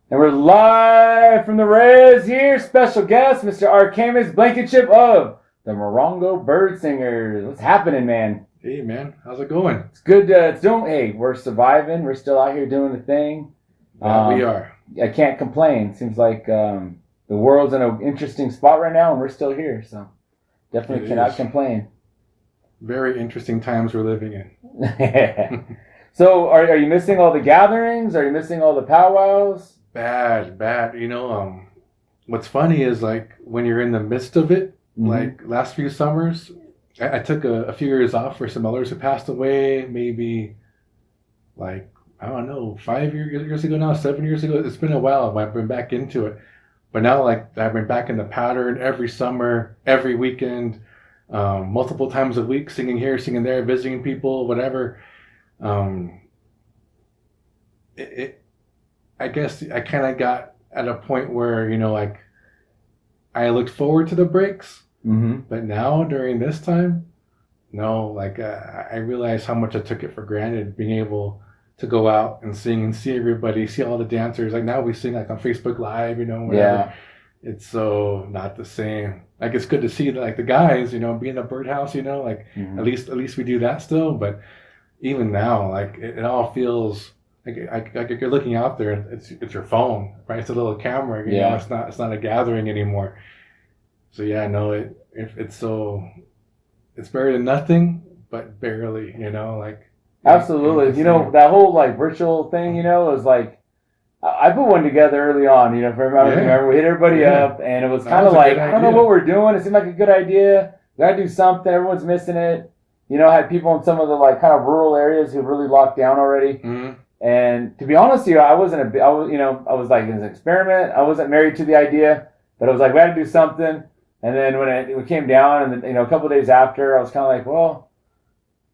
And we're live from the res here. Special guest, Mr. Arkamez Blankenship of the Morongo Bird Singers. What's happening, man? Hey, man. How's it going? It's good. Hey, we're surviving. We're still out here doing the thing. Yeah, we are. I can't complain. Seems like the world's in an interesting spot right now, and we're still here. So definitely cannot complain. Very interesting times we're living in. So are you missing all the gatherings? Are you missing all the powwows? Bad. You know, what's funny is like when you're in the midst of it, like last few summers, I took a few years off for some elders who passed away, maybe like, I don't know, 5 years ago now, 7 years ago. It's been a while. I've been back into it. But now, like, I've been back in the pattern every summer, every weekend, multiple times a week, singing here, singing there, visiting people, whatever. I guess I kind of got at a point where, you know, like, I looked forward to the breaks, but now during this time, no, like, I realized how much I took it for granted, being able to go out and sing and see everybody, see all the dancers. Like, now we sing like on Facebook Live, you know, whatever. Yeah. It's so not the same. Like, it's good to see like the guys, you know, be in the birdhouse, you know, like at least we do that still. But even now, like it all feels like if you're looking out there, it's your phone, right? It's a little camera. You know, it's not a gathering anymore. So yeah, no, it's better than nothing, but barely, you know, like. Absolutely. You know, that whole like virtual thing, you know, was like, I put one together early on, you know, remember we hit everybody up, and it was kind of like, I don't know what we're doing. It seemed like a good idea. We got to do something. Everyone's missing it. You know, I had people in some of the like kind of rural areas who really locked down already. And to be honest with you, I was like, it was an experiment. I wasn't married to the idea, but I was like, we had to do something. And then when it came down, and then, you know, a couple of days after, I was kind of like, well,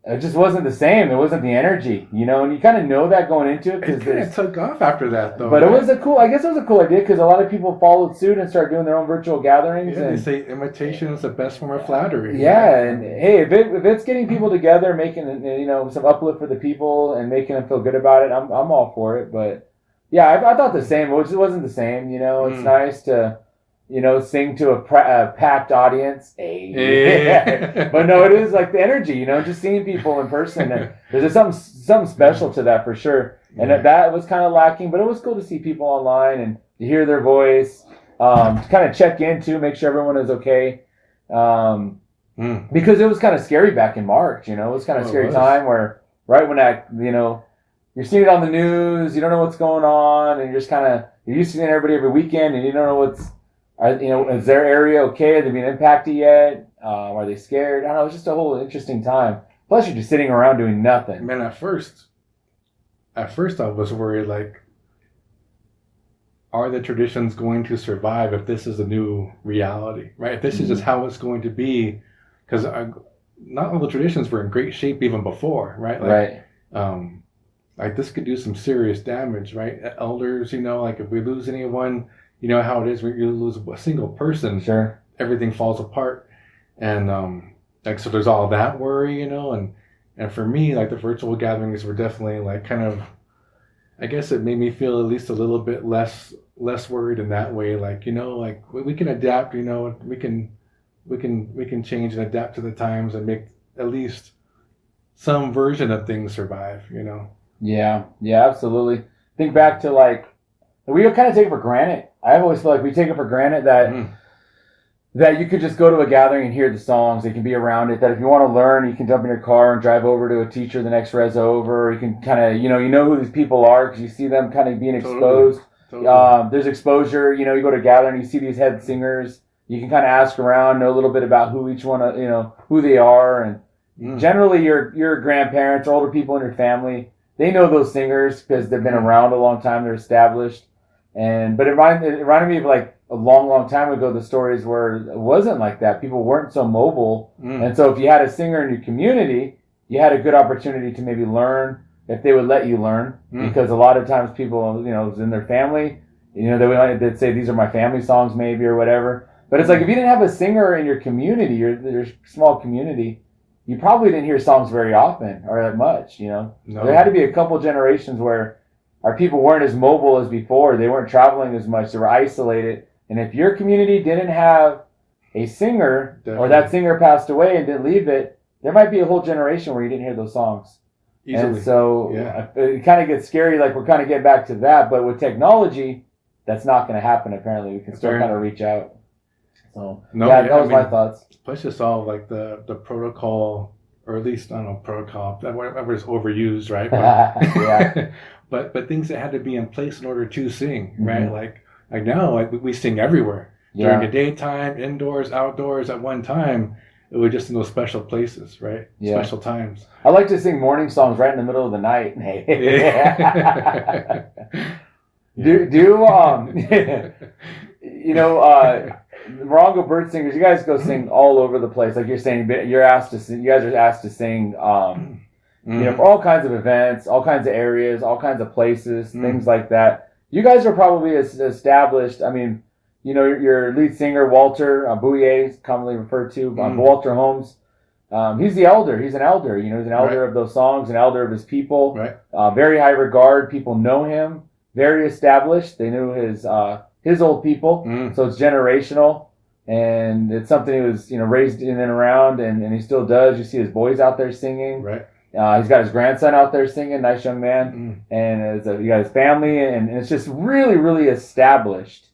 it just wasn't the same. It wasn't the energy, you know, and you kind of know that going into it. It kind of took off after that, though. But right? I guess it was a cool idea because a lot of people followed suit and started doing their own virtual gatherings. Yeah, and they say imitation is the best form of flattery. Yeah, right? And hey, if it's getting people together, making, you know, some uplift for the people and making them feel good about it, I'm all for it. But yeah, I thought the same. It wasn't the same, you know. It's nice to, you know, sing to a packed audience. Hey. But no, it is like the energy, you know, just seeing people in person. And there's something special to that for sure. And that was kind of lacking, but it was cool to see people online and to hear their voice, to kind of check in too, make sure everyone is okay. Because it was kind of scary back in March, you know, it was kind of scary time where right when that, you know, you're seeing it on the news, you don't know what's going on, and you're just kind of, you're used to seeing everybody every weekend, and you don't know is their area okay? Are they being impacted yet? Are they scared? I don't know. It's just a whole interesting time. Plus, you're just sitting around doing nothing. Man, at first I was worried, like, are the traditions going to survive if this is a new reality, right? If this is just how it's going to be, because not all the traditions were in great shape even before, right? Like, like this could do some serious damage, right? Elders, you know, like if we lose anyone, you know how it is when you lose a single person, sure, everything falls apart. And like, so there's all that worry, you know, and for me, like the virtual gatherings were definitely like kind of, I guess it made me feel at least a little bit less worried in that way. Like, you know, like we can adapt, you know, we can change and adapt to the times and make at least some version of things survive, you know? Yeah, absolutely. Think back to like, we kind of take it for granted. I always feel like we take it for granted that you could just go to a gathering and hear the songs. They can be around it. That if you want to learn, you can jump in your car and drive over to a teacher the next res over. You can kind of, you know who these people are because you see them kind of being exposed. Totally. There's exposure. You know, you go to a gathering, you see these head singers. You can kind of ask around, know a little bit about who each one, you know, who they are, and generally your grandparents or older people in your family, they know those singers because they've been around a long time. They're established. But it reminded me of like a long time ago, the stories where it wasn't like that. People weren't so mobile. And so if you had a singer in your community, you had a good opportunity to maybe learn if they would let you learn. Because a lot of times people, you know, it was in their family, you know, they'd say, these are my family songs maybe or whatever. But it's like if you didn't have a singer in your community, your small community, you probably didn't hear songs very often or that much, you know. No. There had to be a couple generations where our people weren't as mobile as before. They weren't traveling as much. They were isolated. And if your community didn't have a singer, or that singer passed away and didn't leave it, there might be a whole generation where you didn't hear those songs. Easily. And so it kind of gets scary, like we're kind of getting back to that. But with technology, that's not going to happen, apparently. We can still kind of reach out. So, that was my thoughts. Plus, just all like the protocol, or at least, I don't know, protocol, whatever is overused, right? But, but things that had to be in place in order to sing, right? Like now, we sing everywhere. During the daytime, indoors, outdoors, at one time. It was just in those special places, right? Yeah. Special times. I like to sing morning songs right in the middle of the night. Morongo Bird Singers, you guys go sing all over the place. Like you're saying, you're asked to sing. You guys are asked to sing, for all kinds of events, all kinds of areas, all kinds of places, things like that. You guys are probably established. I mean, your lead singer, Walter Bouillet, commonly referred to, Walter Holmes. He's the elder. He's an elder. He's an elder of those songs, an elder of his people. Right. Very high regard. People know him. Very established. They knew his old people. So it's generational. And it's something he was, raised in and around, and he still does. You see his boys out there singing. Right. He's got his grandson out there singing, nice young man. And you got his family, and it's just really, really established.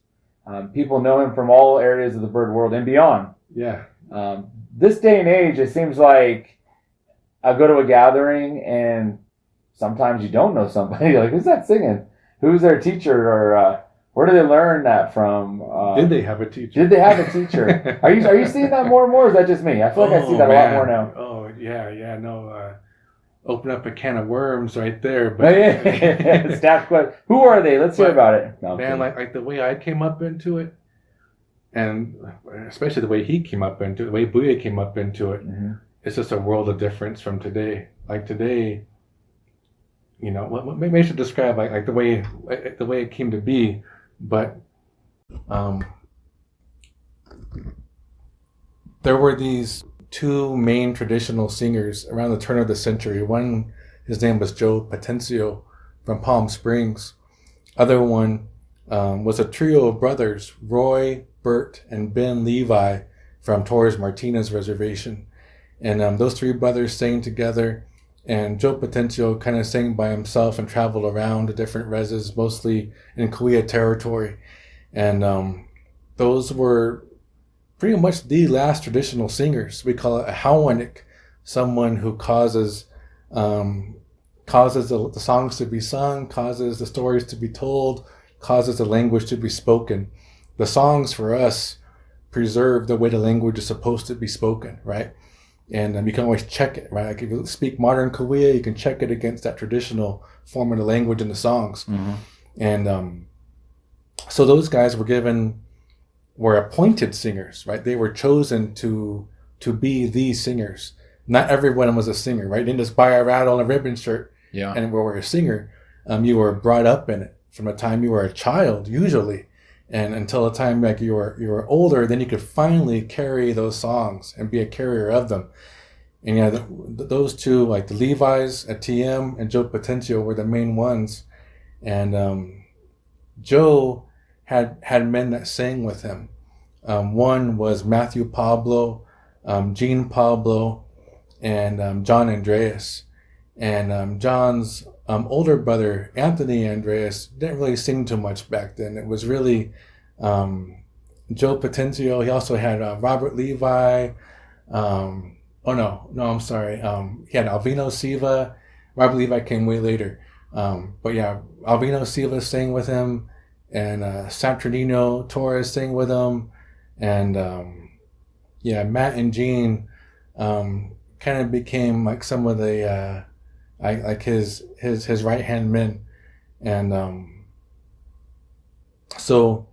People know him from all areas of the bird world and beyond. Yeah. This day and age, it seems like I go to a gathering and sometimes you don't know somebody. Like, who's that singing? Who's their teacher? Or where do they learn that from? Did they have a teacher? Did they have a teacher? Are you seeing that more and more? Or is that just me? I feel like I see that a lot more now. Oh, yeah. No, open up a can of worms right there. But staff question. Who are they? Let's hear about it. No, man, like the way I came up into it, and especially the way he came up into it, the way Bouillet came up into it, it's just a world of difference from today. Like today, maybe I should describe like the way it came to be, but there were these two main traditional singers around the turn of the century. One, his name was Joe Potencio from Palm Springs. Other one was a trio of brothers, Roy, Bert, and Ben Levi from Torres Martinez Reservation. And those three brothers sang together, and Joe Potencio kind of sang by himself and traveled around to different reses, mostly in Cahuilla territory. And those were pretty much the last traditional singers. We call it a howanic, someone who causes the songs to be sung, causes the stories to be told, causes the language to be spoken. The songs for us preserve the way the language is supposed to be spoken, right? And you can always check it, right? Like if you speak modern Cahuilla, you can check it against that traditional form of the language in the songs. And so those guys were appointed singers, right? They were chosen to be the singers. Not everyone was a singer, right? You didn't just buy a rattle and a ribbon shirt and were a singer. You were brought up in it from the time you were a child, usually, and until the time like you were older. Then you could finally carry those songs and be a carrier of them. And those two, like the Levi's at TM and Joe Potencio, were the main ones. And Joe had men that sang with him. One was Matthew Pablo, Jean Pablo, and John Andreas. And John's older brother, Anthony Andreas, didn't really sing too much back then. It was really Joe Potencio. He also had Robert Levi. I'm sorry. He had Alvino Siva. Robert Levi came way later. But yeah, Alvino Siva sang with him, and Saturnino Torres sang with him. And Matt and Jean kind of became like some of the like his right hand men. And so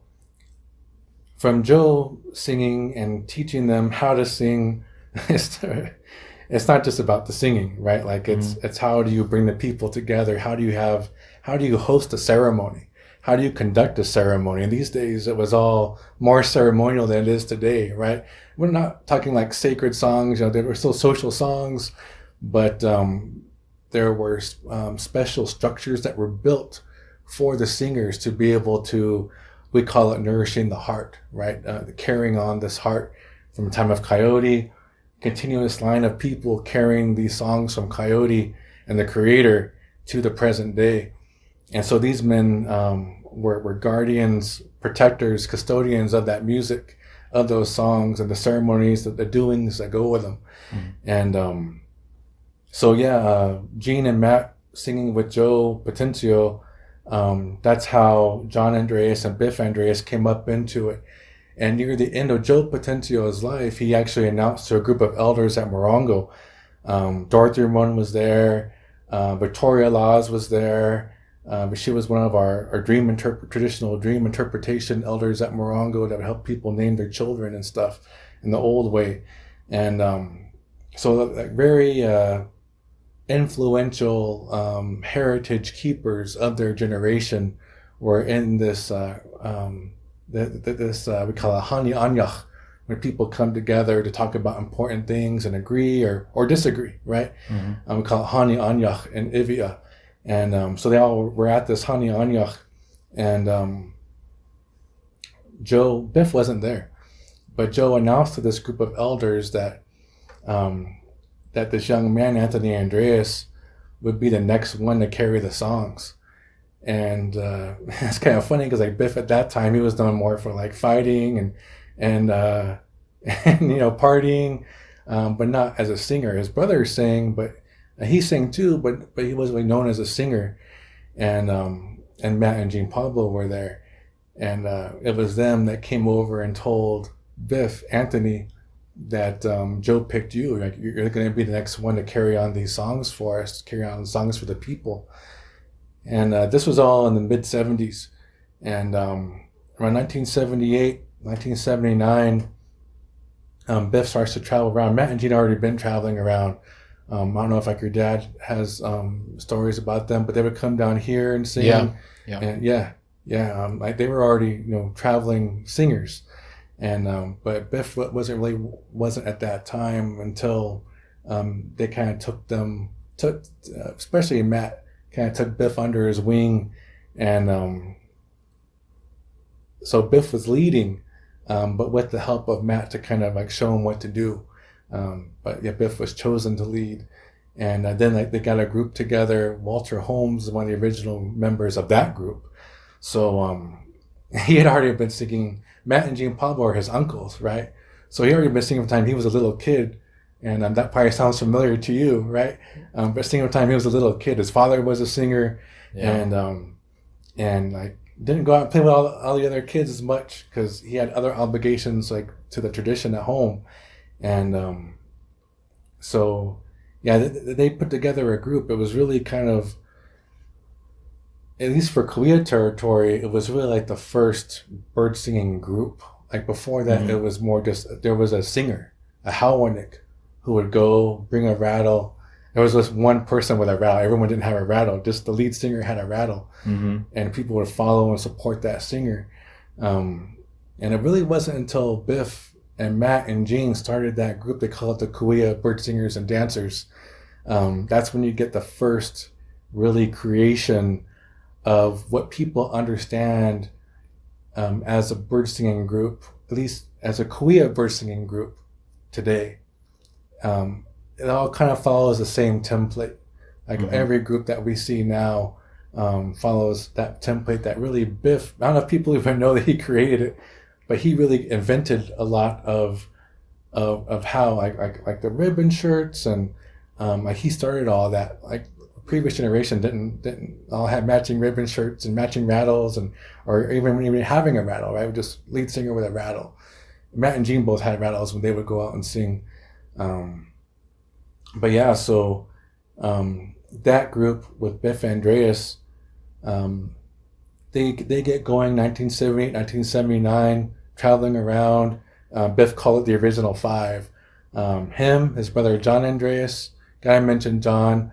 from Joe singing and teaching them how to sing, it's not just about the singing, right? Like it's how do you bring the people together? How do you host a ceremony? How do you conduct a ceremony? And these days it was all more ceremonial than it is today, right? We're not talking like sacred songs, there were still social songs, but there were special structures that were built for the singers to be able to, we call it nourishing the heart, right? Carrying on this heart from the time of Coyote, continuous line of people carrying these songs from Coyote and the creator to the present day. And so these men were guardians, protectors, custodians of that music, of those songs and the ceremonies, the doings that go with them. And Gene and Matt singing with Joe Potencio, that's how John Andreas and Biff Andreas came up into it. And near the end of Joe Potencio's life, he actually announced to a group of elders at Morongo. Dorothy Ramon was there, Victoria Laws was there. She was one of our traditional dream interpretation elders at Morongo that would help people name their children and stuff in the old way. And very influential heritage keepers of their generation were in this we call it Hani Anyach, when people come together to talk about important things and agree or disagree, right? We call it Hani Anyach in Ivia. And so they all were at this Hani Anyach, and Biff wasn't there, but Joe announced to this group of elders that this young man, Anthony Andreas, would be the next one to carry the songs. And it's kind of funny because like Biff at that time, he was known more for like fighting and partying, but not as a singer. His brother sang, but he sang too, but he wasn't really known as a singer. And Matt and Jean Pablo were there, and it was them that came over and told Biff, Anthony, that Joe picked you. Like, you're going to be the next one to carry on these songs for us, carry on songs for the people. And this was all in the mid-'70s. And around 1978, 1979, Biff starts to travel around. Matt and Gene had already been traveling around. I don't know if like your dad has stories about them, but they would come down here and sing. Yeah. And they were already traveling singers. And but Biff wasn't at that time until they kind of took especially Matt, kind of took Biff under his wing, and so Biff was leading, but with the help of Matt to kind of like show him what to do. But yeah, Biff was chosen to lead, and then they got a group together. Walter Holmes, one of the original members of that group, so he had already been singing. Matt and Jean Pablo are his uncles, right? So he already been singing from the time he was a little kid. And that probably sounds familiar to you, right? But singing from the time he was a little kid. His father was a singer, and like didn't go out and play with all the other kids as much because he had other obligations like to the tradition at home. And they put together a group. It was really kind of, at least for Cahuilla territory, it was really like the first bird singing group. Like before that, it was more just, there was a singer, a Howanick, who would go bring a rattle. There was just one person with a rattle. Everyone didn't have a rattle. Just the lead singer had a rattle. And people would follow and support that singer. And it really wasn't until Biff and Matt and Gene started that group, they call it the Cahuilla Bird Singers and Dancers. That's when you get the first really creation of what people understand as a bird singing group, at least as a Cahuilla bird singing group today. It all kind of follows the same template. Like every group that we see now follows that template that really Biff, I don't know if people even know that he created it, but he really invented a lot of how like the ribbon shirts and like he started all that. Like previous generation didn't all have matching ribbon shirts and matching rattles or even having a rattle, right? Just lead singer with a rattle. Matt and Gene both had rattles when they would go out and sing. That group with Biff Andreas, they get going 1978, 1979, traveling around. Biff called it the original five. Him, his brother John Andreas, guy I mentioned, John.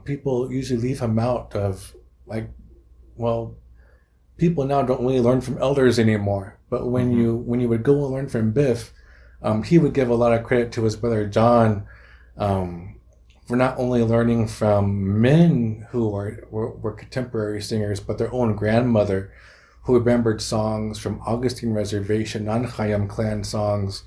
People usually leave him out of people now don't really learn from elders anymore. But when you would go and learn from Biff, he would give a lot of credit to his brother John we're not only learning from men who were contemporary singers, but their own grandmother who remembered songs from Augustine Reservation, non-Chayam clan songs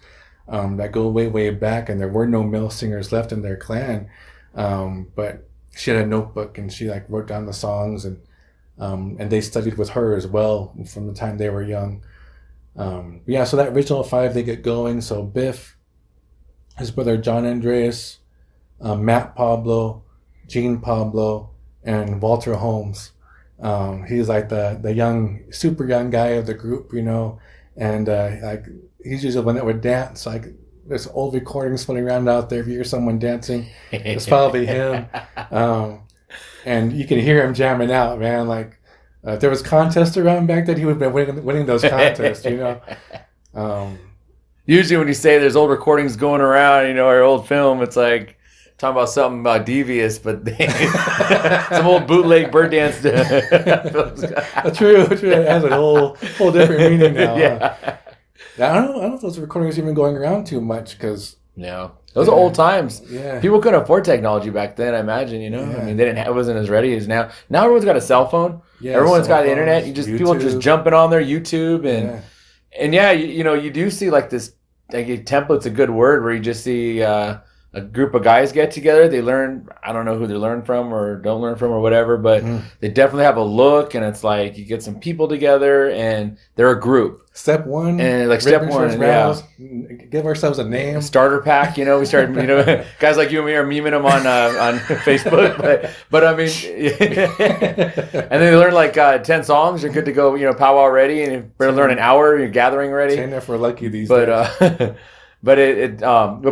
that go way, way back, and there were no male singers left in their clan. But she had a notebook and she like wrote down the songs, and they studied with her as well from the time they were young. Yeah, so that original 5, they get going. So Biff, his brother John Andreas, Matt Pablo, Gene Pablo, and Walter Holmes. He's like the young, super young guy of the group, you know, and like he's usually the one that would dance. Like there's old recordings floating around out there. If you hear someone dancing, it's probably him. And you can hear him jamming out, man. Like if there was contests around back then, he would have been winning those contests, you know. Usually when you say there's old recordings going around, you know, or old film, it's like talking about something about devious, but some old bootleg bird dance. True. It has a whole different meaning now. Yeah. Huh? I don't know if those recordings are even going around too much because those are old times. Yeah, people couldn't afford technology back then. I imagine, you know. Yeah. I mean, it wasn't as ready as now. Now everyone's got a cell phone. Yeah, everyone's got the phones, internet. People just jumping on their YouTube and you know, you do see like this. Like a template's a good word where you just see a group of guys get together. They learn, I don't know who they learn from or don't learn from or whatever, but they definitely have a look, and it's like you get some people together and they're a group. Step one, and like step one, give ourselves a name. Starter pack, you know. We started, you know, guys like you and me are memeing them on Facebook, but I mean, and then they learn like 10 songs. You're good to go, you know, powwow ready, and you're gonna learn an hour. You're gathering ready. 10 if we're lucky these days. But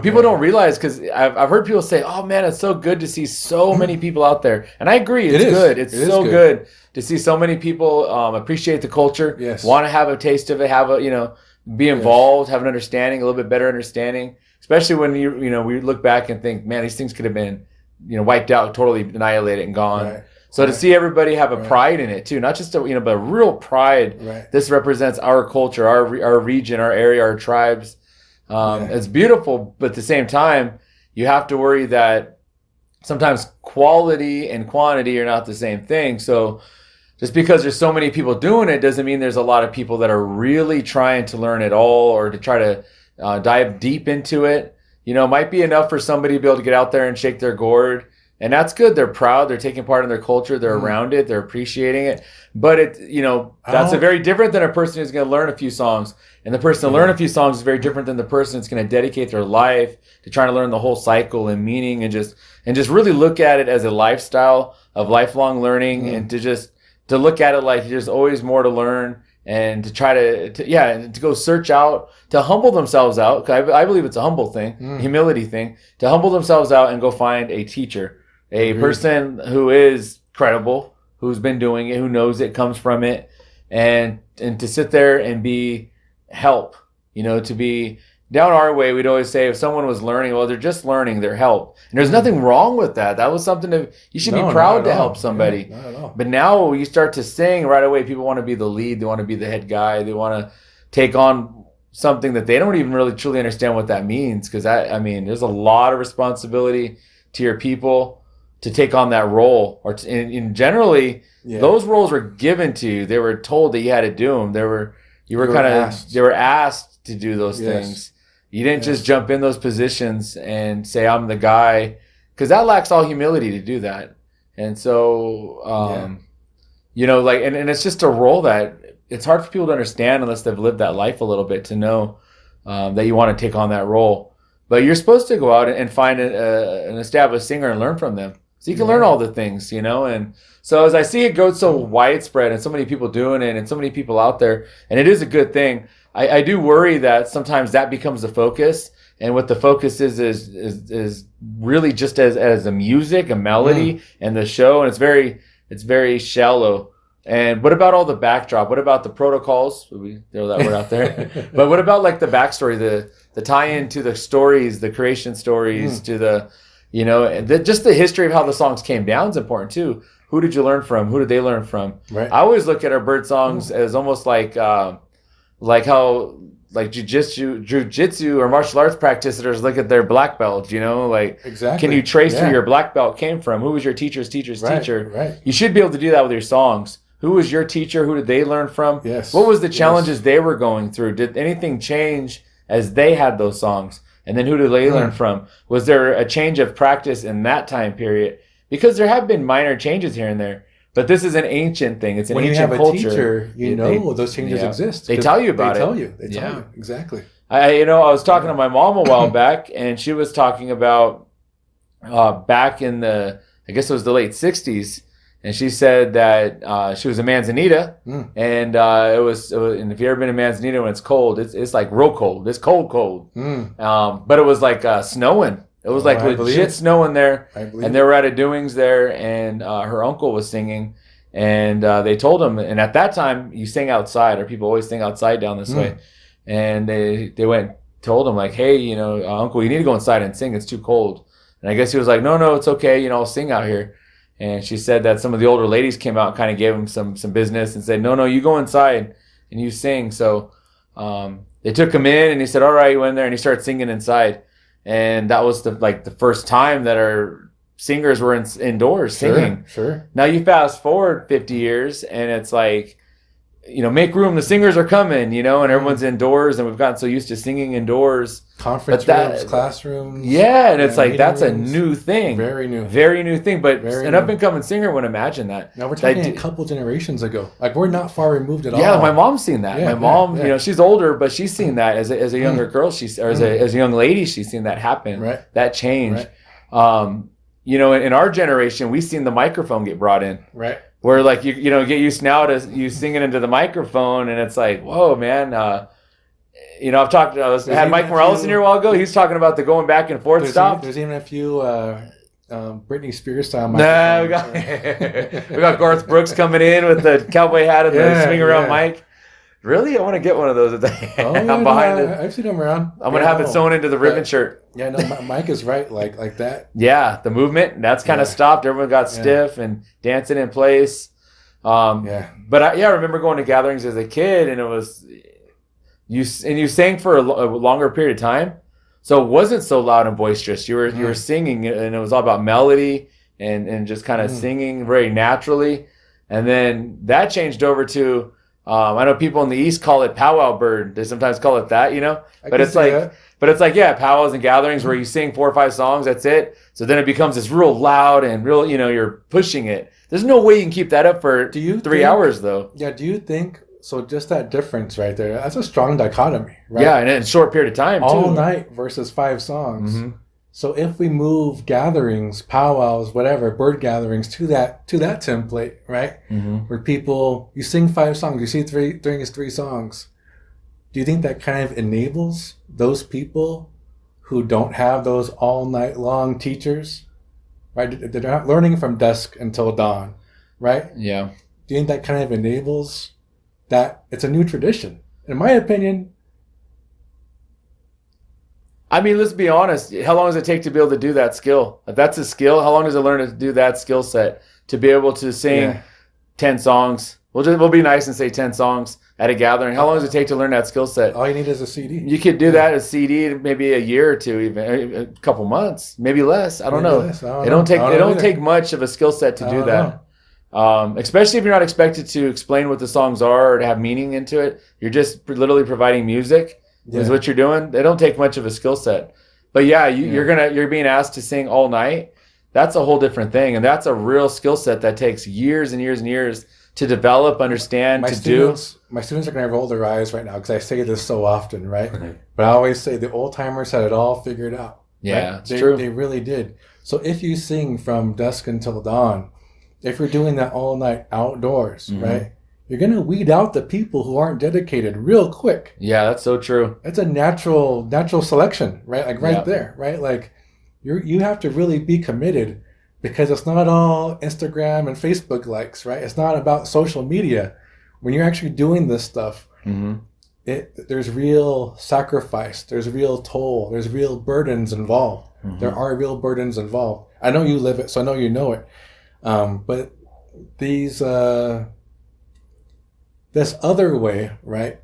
people don't realize, because I've heard people say, "Oh man, it's so good to see so many people out there," and I agree. It's good. It's so good to see so many people appreciate the culture, want to have a taste of it, have a, you know, be involved, have an understanding, a little bit better understanding. Especially when you know, we look back and think, man, these things could have been, you know, wiped out, totally annihilated and gone. Right. So to see everybody have a pride in it too, not just a, you know, but a real pride. Right. This represents our culture, our region, our area, our tribes. It's beautiful, but at the same time, you have to worry that sometimes quality and quantity are not the same thing. So just because there's so many people doing it doesn't mean there's a lot of people that are really trying to learn it all or to try to dive deep into it. You know, it might be enough for somebody to be able to get out there and shake their gourd. And that's good. They're proud. They're taking part in their culture. They're around it. They're appreciating it. But it, you know, that's a very different than a person who's going to learn a few songs. And the person to learn a few songs is very different than the person that's going to dedicate their life to trying to learn the whole cycle and meaning, and just really look at it as a lifestyle of lifelong learning, and to look at it like there's always more to learn, and to try to go search out, to humble themselves out. 'Cause I believe it's a humble thing, humility thing, to humble themselves out and go find a teacher, a person who is credible, who's been doing it, who knows it, comes from it, and to sit there and be help, you know, to be down our way. We'd always say if someone was learning, well, they're just learning, they're help. And there's nothing wrong with that. That was something that you should be proud to help somebody. Not at all. But now you start to sing right away, people want to be the lead, they want to be the head guy, they want to take on something that they don't even really truly understand what that means. Because I mean, there's a lot of responsibility to your people to take on that role, or and generally those roles were given to you. They were told that you had to do them. They were asked to do those things. You didn't just jump in those positions and say, I'm the guy, because that lacks all humility to do that. And so, you know, like, and it's just a role that it's hard for people to understand unless they've lived that life a little bit, to know that you want to take on that role. But you're supposed to go out and find an established singer and learn from them. So you can learn all the things, you know. And so as I see it go so widespread and so many people doing it and so many people out there, and it is a good thing, I do worry that sometimes that becomes the focus. And what the focus is really just as a music, a melody, and the show. And it's very shallow. And what about all the backdrop? What about the protocols? We throw that word out there. But what about like the backstory, the tie-in to the stories, the creation stories, to the, you know, just the history of how the songs came down is important too. Who did you learn from? Who did they learn from? Right. I always look at our bird songs as almost like like how like jujitsu or martial arts practitioners look at their black belt, like Exactly. can you trace where your black belt came from? Who was your teacher's teacher? Right. You should be able to do that with your songs. Who was your teacher? Who did they learn from? Yes. What was the challenges they were going through? Did anything change as they had those songs? And then who did they learn from? Was there a change of practice in that time period? Because there have been minor changes here and there. But this is an ancient thing. It's an ancient culture. When you have a teacher, those changes exist. They tell you about it. They tell you. Exactly. I was talking to my mom a while back, and she was talking about back in I guess it was the late 60s, and she said that she was a Manzanita, and it was, and if you've ever been to Manzanita when it's cold, it's like real cold. It's cold. But it was like snowing. It was like legit snowing there, and they were at a doings there, and her uncle was singing, and they told him, and at that time you sing outside, or people always sing outside down this way, and they told him like, hey, uncle, you need to go inside and sing. It's too cold. And I guess he was like, no, it's okay, I'll sing out here. And she said that some of the older ladies came out and kind of gave him some business and said, no, you go inside and you sing. So they took him in, and he said, all right, he went in there and he started singing inside. And that was the first time that our singers were indoors singing. Sure. Now you fast forward 50 years, and it's like, make room. The singers are coming, and everyone's indoors, and we've gotten so used to singing indoors. Conference rooms, classrooms. Yeah, and it's like that's rooms. A new thing. Very new thing. But an up and coming singer wouldn't imagine that. Now we're talking a couple generations ago. Like we're not far removed at all. Yeah, my mom's seen that. My mom, she's older, but she's seen that as a younger girl. As a young lady, she's seen that happen. Right. That change. Right. In our generation, we've seen the microphone get brought in. Right. Where like you get used now to you singing into the microphone, and it's like, whoa, man. I've talked. I had Mike Morales in here a while ago. He's talking about the going back and forth stop. There's even a few Britney Spears style. Nah, we got Garth Brooks coming in with the cowboy hat and the swing around mic. Really, I want to get one of those. I'm behind it. I've seen them around. I'm gonna have it sewn into the ribbon shirt. Yeah, no, Mike is right. Like that. Yeah, the movement that's kind of stopped. Everyone got stiff and dancing in place. But I remember going to gatherings as a kid, and it was you sang for a longer period of time, so it wasn't so loud and boisterous. You were singing, and it was all about melody and just kind of singing very naturally. And then that changed over to I know people in the East call it powwow bird. They sometimes call it that, But it's like powwows and gatherings where you sing 4 or 5 songs. That's it. So then it becomes this real loud and real, you're pushing it. There's no way you can keep that up for 3 hours though. Yeah. Do you think so? Just that difference right there. That's a strong dichotomy, right? Yeah, and in a short period of time all too. night versus 5 songs. Mm-hmm. So if we move gatherings, powwows, whatever, bird gatherings to that template, right? Mm-hmm. Where you sing 5 songs, you see 3 songs. Do you think that kind of enables those people who don't have those all night long teachers, right? They're not learning from dusk until dawn, right? Yeah. Do you think that kind of enables that? It's a new tradition. In my opinion, I mean, let's be honest. How long does it take to be able to do that skill? If that's a skill, how long does it learn to do that skill set? To be able to sing 10 songs. We'll be nice and say 10 songs at a gathering. How long does it take to learn that skill set? All you need is a CD. You could do that as a CD, maybe a year or two, even a couple months, maybe less. I don't know. It don't take much of a skill set to do that. Especially if you're not expected to explain what the songs are or to have meaning into it. You're just literally providing music. Is what you're doing. They don't take much of a skill set, but you're being asked to sing all night. That's a whole different thing, and that's a real skill set that takes years and years and years to develop, understand, My students are going to roll their eyes right now because I say this so often, right? But I always say the old timers had it all figured out. Yeah, right? it's true. They really did. So if you sing from dusk until dawn, if you're doing that all night outdoors, right? You're going to weed out the people who aren't dedicated real quick. Yeah, that's so true. It's a natural selection, right? Like there, right? Like you have to really be committed because it's not all Instagram and Facebook likes, right? It's not about social media. When you're actually doing this stuff, there's real sacrifice, there's real toll, there's real burdens involved. There are real burdens involved. I know you live it, so I know you know it. But these... this other way, right?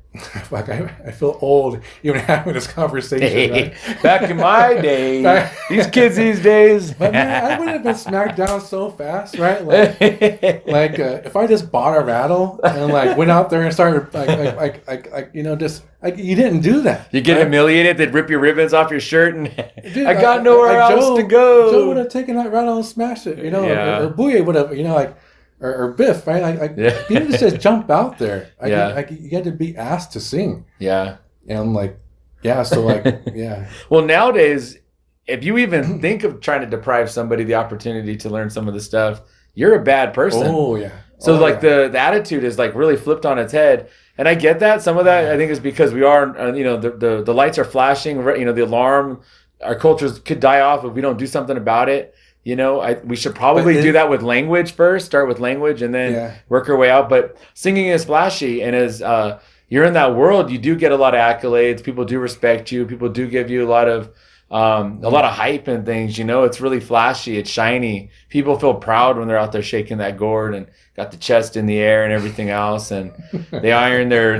Like I feel old even having this conversation, right? Back in my day, these kids these days. But man, I wouldn't have been smacked down so fast, right? Like if I just bought a rattle and like went out there and started like you know, just like you didn't do that. You get humiliated, they'd rip your ribbons off your shirt, and Dude, I got nowhere else to go. Joe would have taken that rattle and smashed it, you know, or Bouye would have, you know, like. Or Biff, right? Like you didn't just jump out there. Like you had to be asked to sing. Yeah. And I'm like, yeah, so like, yeah. Well, nowadays, if you even think of trying to deprive somebody the opportunity to learn some of the stuff, you're a bad person. Oh, yeah. So the attitude is like really flipped on its head. And I get that. Some of that I think is because we are, you know, the lights are flashing, you know, the alarm, our cultures could die off if we don't do something about it. You know, we should probably do that with language first. Start with language and then work our way out. But singing is flashy, and as you're in that world, you do get a lot of accolades. People do respect you. People do give you a lot of hype and things. You know, it's really flashy. It's shiny. People feel proud when they're out there shaking that gourd and got the chest in the air and everything else. And they iron their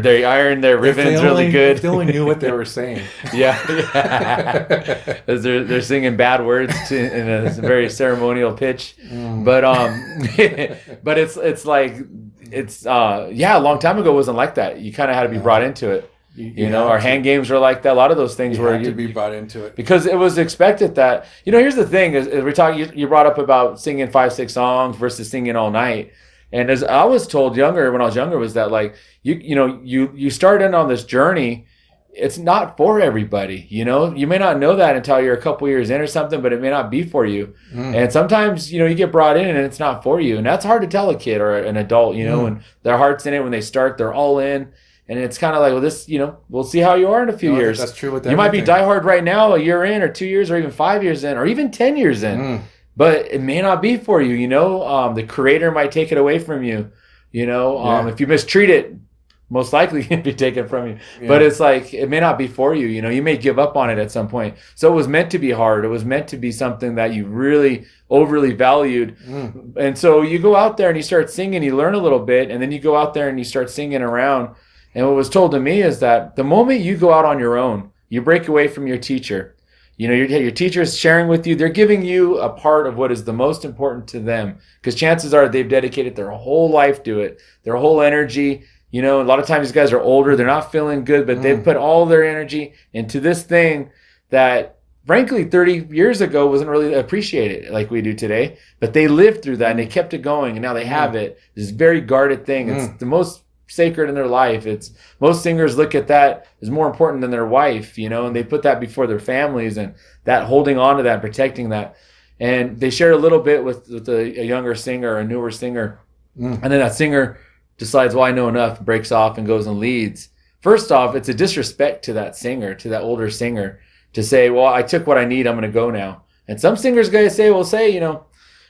ribbons really good. If they only knew what they were saying. Yeah. They're singing bad words in a very ceremonial pitch. But but it's like a long time ago it wasn't like that. You kind of had to be brought into it. You know, our hand games were like that. A lot of those things were to be brought into it because it was expected that, you know, here's the thing is we're talking, you brought up about singing 5-6 songs versus singing all night. And as I was told when I was younger, was that like, you start in on this journey. It's not for everybody. You know, you may not know that until you're a couple years in or something, but it may not be for you. And sometimes, you know, you get brought in and it's not for you. And that's hard to tell a kid or an adult, you know, when their heart's in it, when they start, they're all in. And it's kind of like, well, this, you know, we'll see how you are in a few years. That's true with that. You might be diehard right now, a year in or 2 years or even 5 years in or even 10 years in. But it may not be for you, you know. The creator might take it away from you, you know. If you mistreat it, most likely it can be taken from you. Yeah. But it's like, it may not be for you, you know. You may give up on it at some point. So it was meant to be hard. It was meant to be something that you really overly valued. And so you go out there and you start singing, you learn a little bit, and then you go out there and you start singing around. And what was told to me is that the moment you go out on your own, you break away from your teacher. You know, your teacher is sharing with you. They're giving you a part of what is the most important to them. Because chances are they've dedicated their whole life to it, their whole energy. You know, a lot of times these guys are older. They're not feeling good, but they've put all their energy into this thing that, frankly, 30 years ago wasn't really appreciated like we do today. But they lived through that and they kept it going. And now they have it. This very guarded thing. It's the most sacred in their life. It's most singers look at that as more important than their wife, you know, and they put that before their families and that holding on to that, protecting that. And they shared a little bit with a younger singer, a newer singer. And then that singer decides, well, I know enough, breaks off and goes and leads. First off, it's a disrespect to that singer, to that older singer, to say, well, I took what I need, I'm going to go now. And some singers will say, you know,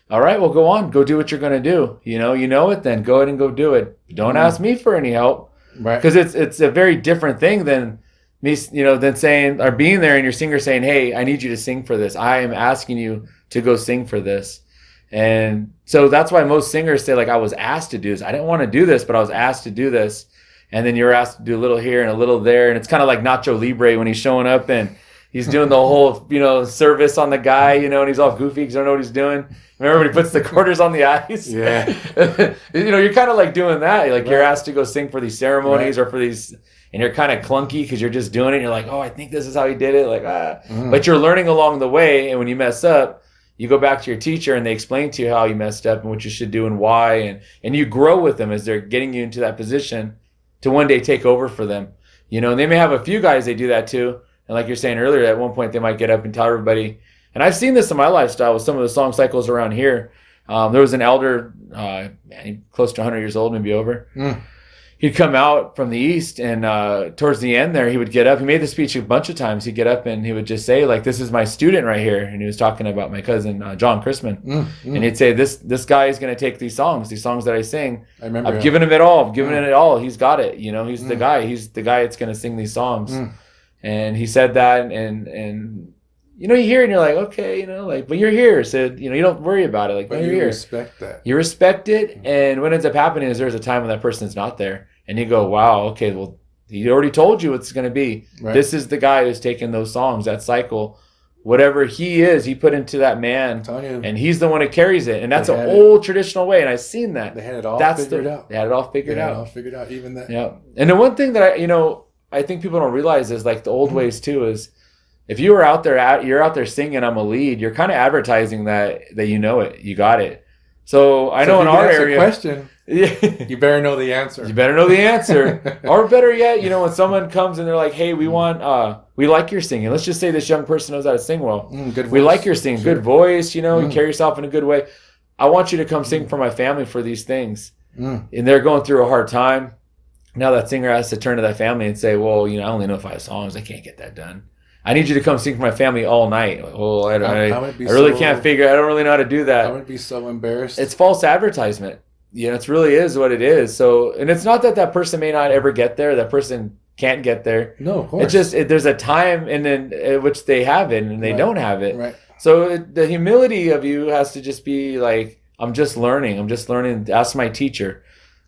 all right, well, go on. Go do what you're going to do. You know it then. Go ahead and go do it. Don't ask me for any help. Right. Because it's a very different thing than me, you know, than saying or being there and your singer saying, hey, I need you to sing for this. I am asking you to go sing for this. And so that's why most singers say, like, I was asked to do this. I didn't want to do this, but I was asked to do this. And then you're asked to do a little here and a little there. And it's kind of like Nacho Libre when he's showing up and he's doing the whole, you know, service on the guy, you know, and he's all goofy because I don't know what he's doing. Remember when he puts the quarters on the ice? Yeah. You know, you're kind of like doing that. Like you're asked to go sing for these ceremonies or for these, and you're kind of clunky because you're just doing it. And you're like, oh, I think this is how he did it. Like, But you're learning along the way. And when you mess up, you go back to your teacher and they explain to you how you messed up and what you should do and why. And you grow with them as they're getting you into that position to one day take over for them. You know, and they may have a few guys they do that too. And like you're saying earlier, at one point they might get up and tell everybody. And I've seen this in my lifestyle with some of the song cycles around here. There was an elder, close to 100 years old, maybe over. He'd come out from the east, and towards the end there, he would get up. He made the speech a bunch of times. He'd get up and he would just say, like, this is my student right here. And he was talking about my cousin, John Chrisman. And he'd say, this guy is going to take these songs that I sing. I remember I've given him it all. I've given it all. He's got it. You know, he's the guy. He's the guy that's going to sing these songs. And he said that, and you know, you hear it and you're like, okay, you know, like, but you're here, so, you know, you don't worry about it. Like, but you're you here. Respect that. You respect it, and what ends up happening is there's a time when that person's not there, and you go, wow, okay, well, he already told you what's going to be. Right. This is the guy who's taking those songs, that cycle. Whatever he is, he put into that man, and he's the one who carries it. And that's an old traditional way, and I've seen that. They had it all figured out. They had it all figured out. Even that. Yeah. And the one thing that I think people don't realize is like the old ways too is if you were out there, you're out there singing, I'm a lead, you're kind of advertising that you know it, you got it. So I know in our area, question, you better know the answer. You better know the answer. Or better yet, when someone comes and they're like, hey, we want, we like your singing. Let's just say this young person knows how to sing well. Good voice. We like your singing. Sure. Good voice, you carry yourself in a good way. I want you to come sing for my family for these things. And they're going through a hard time. Now that singer has to turn to that family and say, well, I only know 5 songs. I can't get that done. I need you to come sing for my family all night. Well, I really can't figure. I don't really know how to do that. I would be so embarrassed. It's false advertisement. It really is what it is. So, and it's not that person may not ever get there. That person can't get there. No, of course. It's just there's a time in which they have it and they don't have it. Right. So the humility of you has to just be like, I'm just learning. Ask my teacher.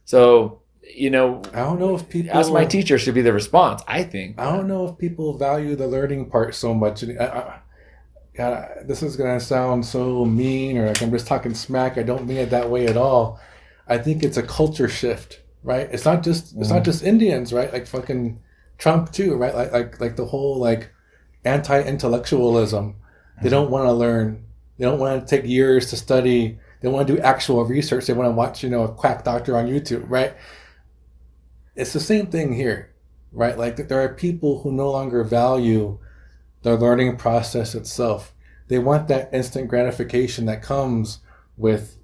So. I don't know if people... Ask my teacher should be the response, I think. I don't know if people value the learning part so much. God, this is going to sound so mean, or like I'm just talking smack. I don't mean it that way at all. I think it's a culture shift, right? It's not just Indians, right? Like fucking Trump too, right? Like the whole like anti-intellectualism. They don't want to learn. They don't want to take years to study. They want to do actual research. They want to watch, a quack doctor on YouTube, right? It's the same thing here, right? Like there are people who no longer value the learning process itself. They want that instant gratification that comes with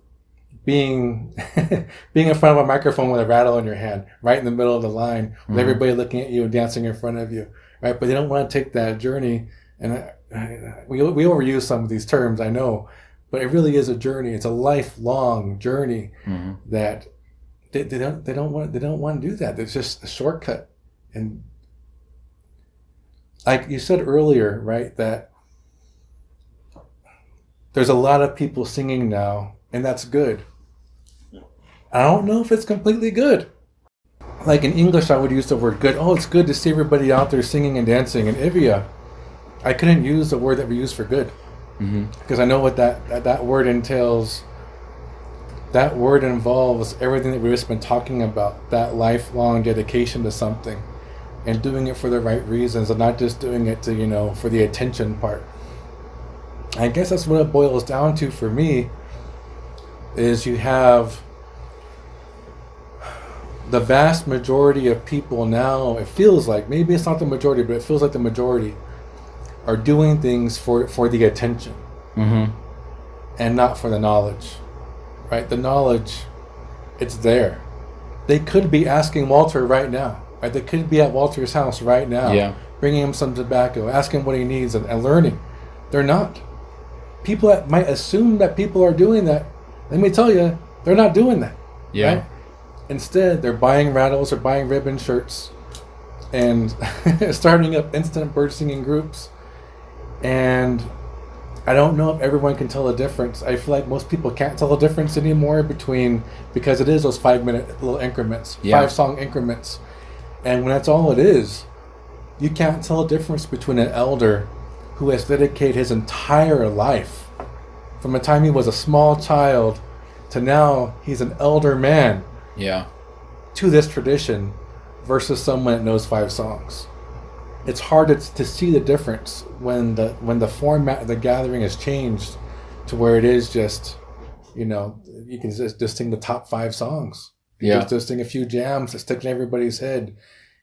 being in front of a microphone with a rattle in your hand, right in the middle of the line, with everybody looking at you and dancing in front of you, right? But they don't want to take that journey. And we overuse some of these terms, I know, but it really is a journey. It's a lifelong journey that. They don't want to do that. It's just a shortcut. And like you said earlier, right, that there's a lot of people singing now, and that's good. I don't know if it's completely good. Like in English, I would use the word good. Oh, it's good to see everybody out there singing and dancing. In Ivia, I couldn't use the word that we use for good because I know what that word entails. That word involves everything that we've just been talking about, that lifelong dedication to something and doing it for the right reasons and not just doing it to, for the attention part. I guess that's what it boils down to for me is you have the vast majority of people now, it feels like, maybe it's not the majority, but it feels like the majority are doing things for the attention and not for the knowledge. Right, the knowledge, it's there. They could be asking Walter right now. Right, they could be at Walter's house right now, bringing him some tobacco, asking what he needs, and learning. They're not. People that might assume that people are doing that. Let me tell you, they're not doing that. Yeah. Right? Instead, they're buying rattles or buying ribbon shirts, and starting up instant bird singing groups, and. I don't know if everyone can tell a difference. I feel like most people can't tell a difference anymore because it is those 5-minute little increments, 5-song increments. And when that's all it is, you can't tell a difference between an elder who has dedicated his entire life, from the time he was a small child to now he's an elder man, to this tradition, versus someone that knows 5 songs. It's hard to see the difference when the format of the gathering has changed to where it is just, you can just sing the top 5 songs. Just sing a few jams that stick in everybody's head.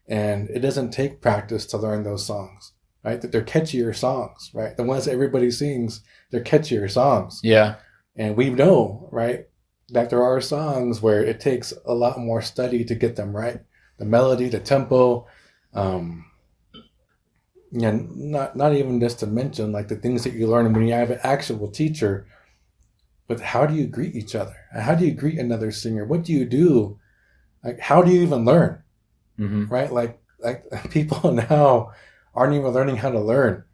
And it doesn't take practice to learn those songs, right? That they're catchier songs, right? The ones that everybody sings, they're catchier songs. Yeah. And we know, right, that there are songs where it takes a lot more study to get them right. The melody, the tempo, and not even just to mention like the things that you learn when you have an actual teacher, but how do you greet each other? How do you greet another singer? What do you do? Like, how do you even learn? Right? Like people now aren't even learning how to learn,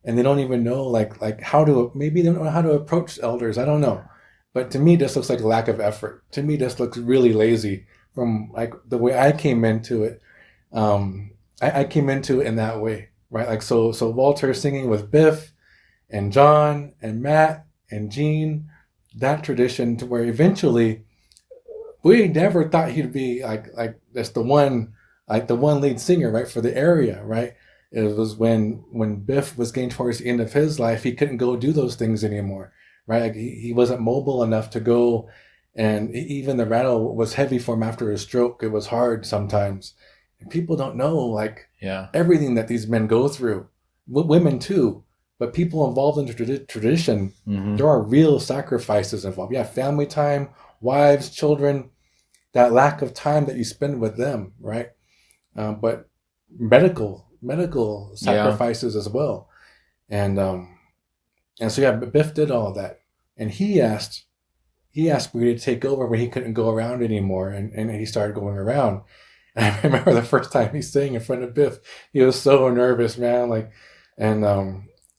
and they don't even know like how to. Maybe they don't know how to approach elders. I don't know, but to me, this looks like a lack of effort. To me, this looks really lazy from like the way I came into it. I came into it in that way, right? Like so Walter singing with Biff and John and Matt and Gene, that tradition to where eventually we never thought he'd be like that's the one lead singer, right, for the area, right? It was when Biff was getting towards the end of his life, he couldn't go do those things anymore, right? Like he wasn't mobile enough to go, and even the rattle was heavy for him after his stroke. It was hard sometimes. And people don't know like everything that these men go through, women too, but people involved in the tradition, there are real sacrifices involved. Yeah, family time, wives, children, that lack of time that you spend with them, right? But medical sacrifices as well. And so Biff did all that. And he asked me to take over when he couldn't go around anymore, and he started going around. And I remember the first time he sang in front of Biff, he was so nervous, man. Like, and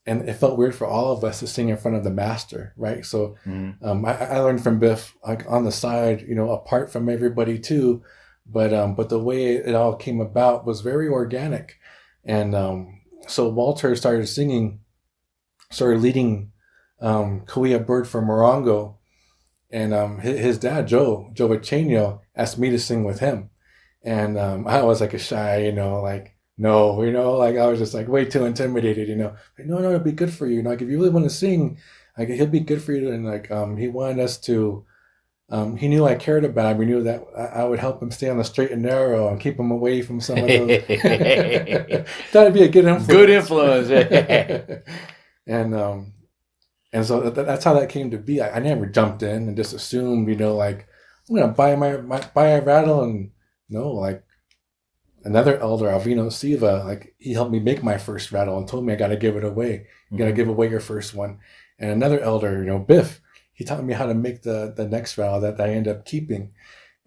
it felt weird for all of us to sing in front of the master, right? So I learned from Biff, like on the side, apart from everybody too. But the way it all came about was very organic. And so Walter started leading Cahuilla Bird for Morongo. And his dad, Joe Echenio, asked me to sing with him. And I was like a shy, like, no, like I was just like way too intimidated, like, no, it'd be good for you. Like, if you really want to sing, like, he'll be good for you. And like, he wanted us to, he knew I cared about him. He knew that I would help him stay on the straight and narrow and keep him away from some of those. That'd be a good influence. Good influence. And so that's how that came to be. I never jumped in and just assumed, like, I'm going to buy a rattle. And no, like, another elder, Alvino Siva, like, he helped me make my first rattle and told me I got to give it away. You got to give away your first one. And another elder, Biff, he taught me how to make the next rattle that I ended up keeping.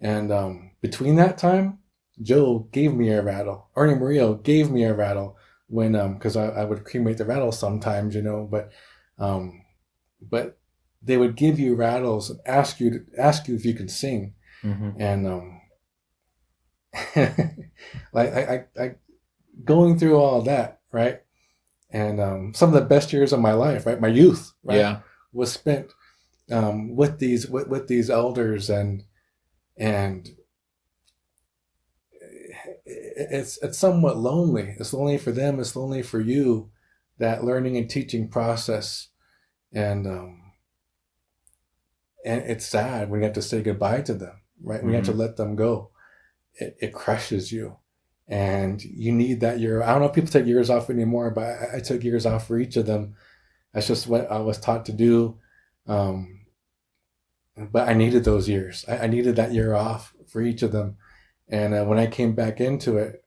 And between that time, Joe gave me a rattle. Ernie Murillo gave me a rattle when, because I would cremate the rattle sometimes, but they would give you rattles and ask you if you could sing. And like I going through all that, right? And some of the best years of my life, right, my youth, right, was spent with these elders, and it's somewhat lonely. It's lonely for them. It's lonely for you, that learning and teaching process, and it's sad when you have to say goodbye to them, right? When you have to let them go. It crushes you, and you need that year. I don't know if people take years off anymore, but I took years off for each of them. That's just what I was taught to do. But I needed those years. I needed that year off for each of them. And when I came back into it,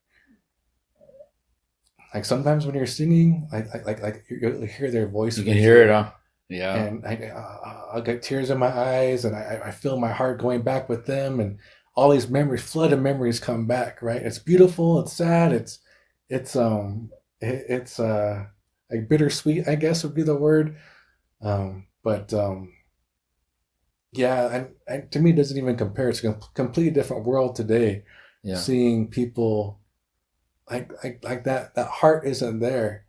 like sometimes when you're singing, like you hear their voice. You can hear it, huh? Yeah. And I'll get tears in my eyes, and I feel my heart going back with them, and all these memories, flooded memories, come back. Right? It's beautiful. It's sad. It's like bittersweet, I guess would be the word. Yeah, and to me, it doesn't even compare. It's a completely different world today. Yeah. Seeing people like that heart isn't there,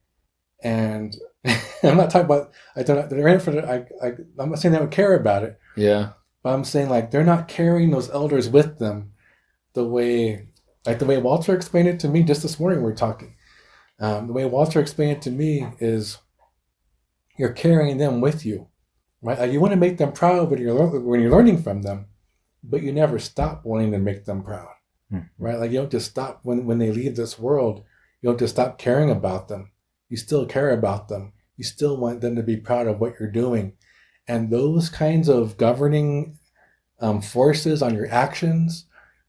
and I'm not talking about. They're in for it. I'm not saying they don't care about it. Yeah. But I'm saying like they're not carrying those elders with them, the way Walter explained it to me just this morning. We were talking. The way Walter explained it to me is, you're carrying them with you, right? You want to make them proud when you're learning from them, but you never stop wanting to make them proud, right? Like you don't just stop when they leave this world. You don't just stop caring about them. You still care about them. You still want them to be proud of what you're doing. And those kinds of governing forces on your actions,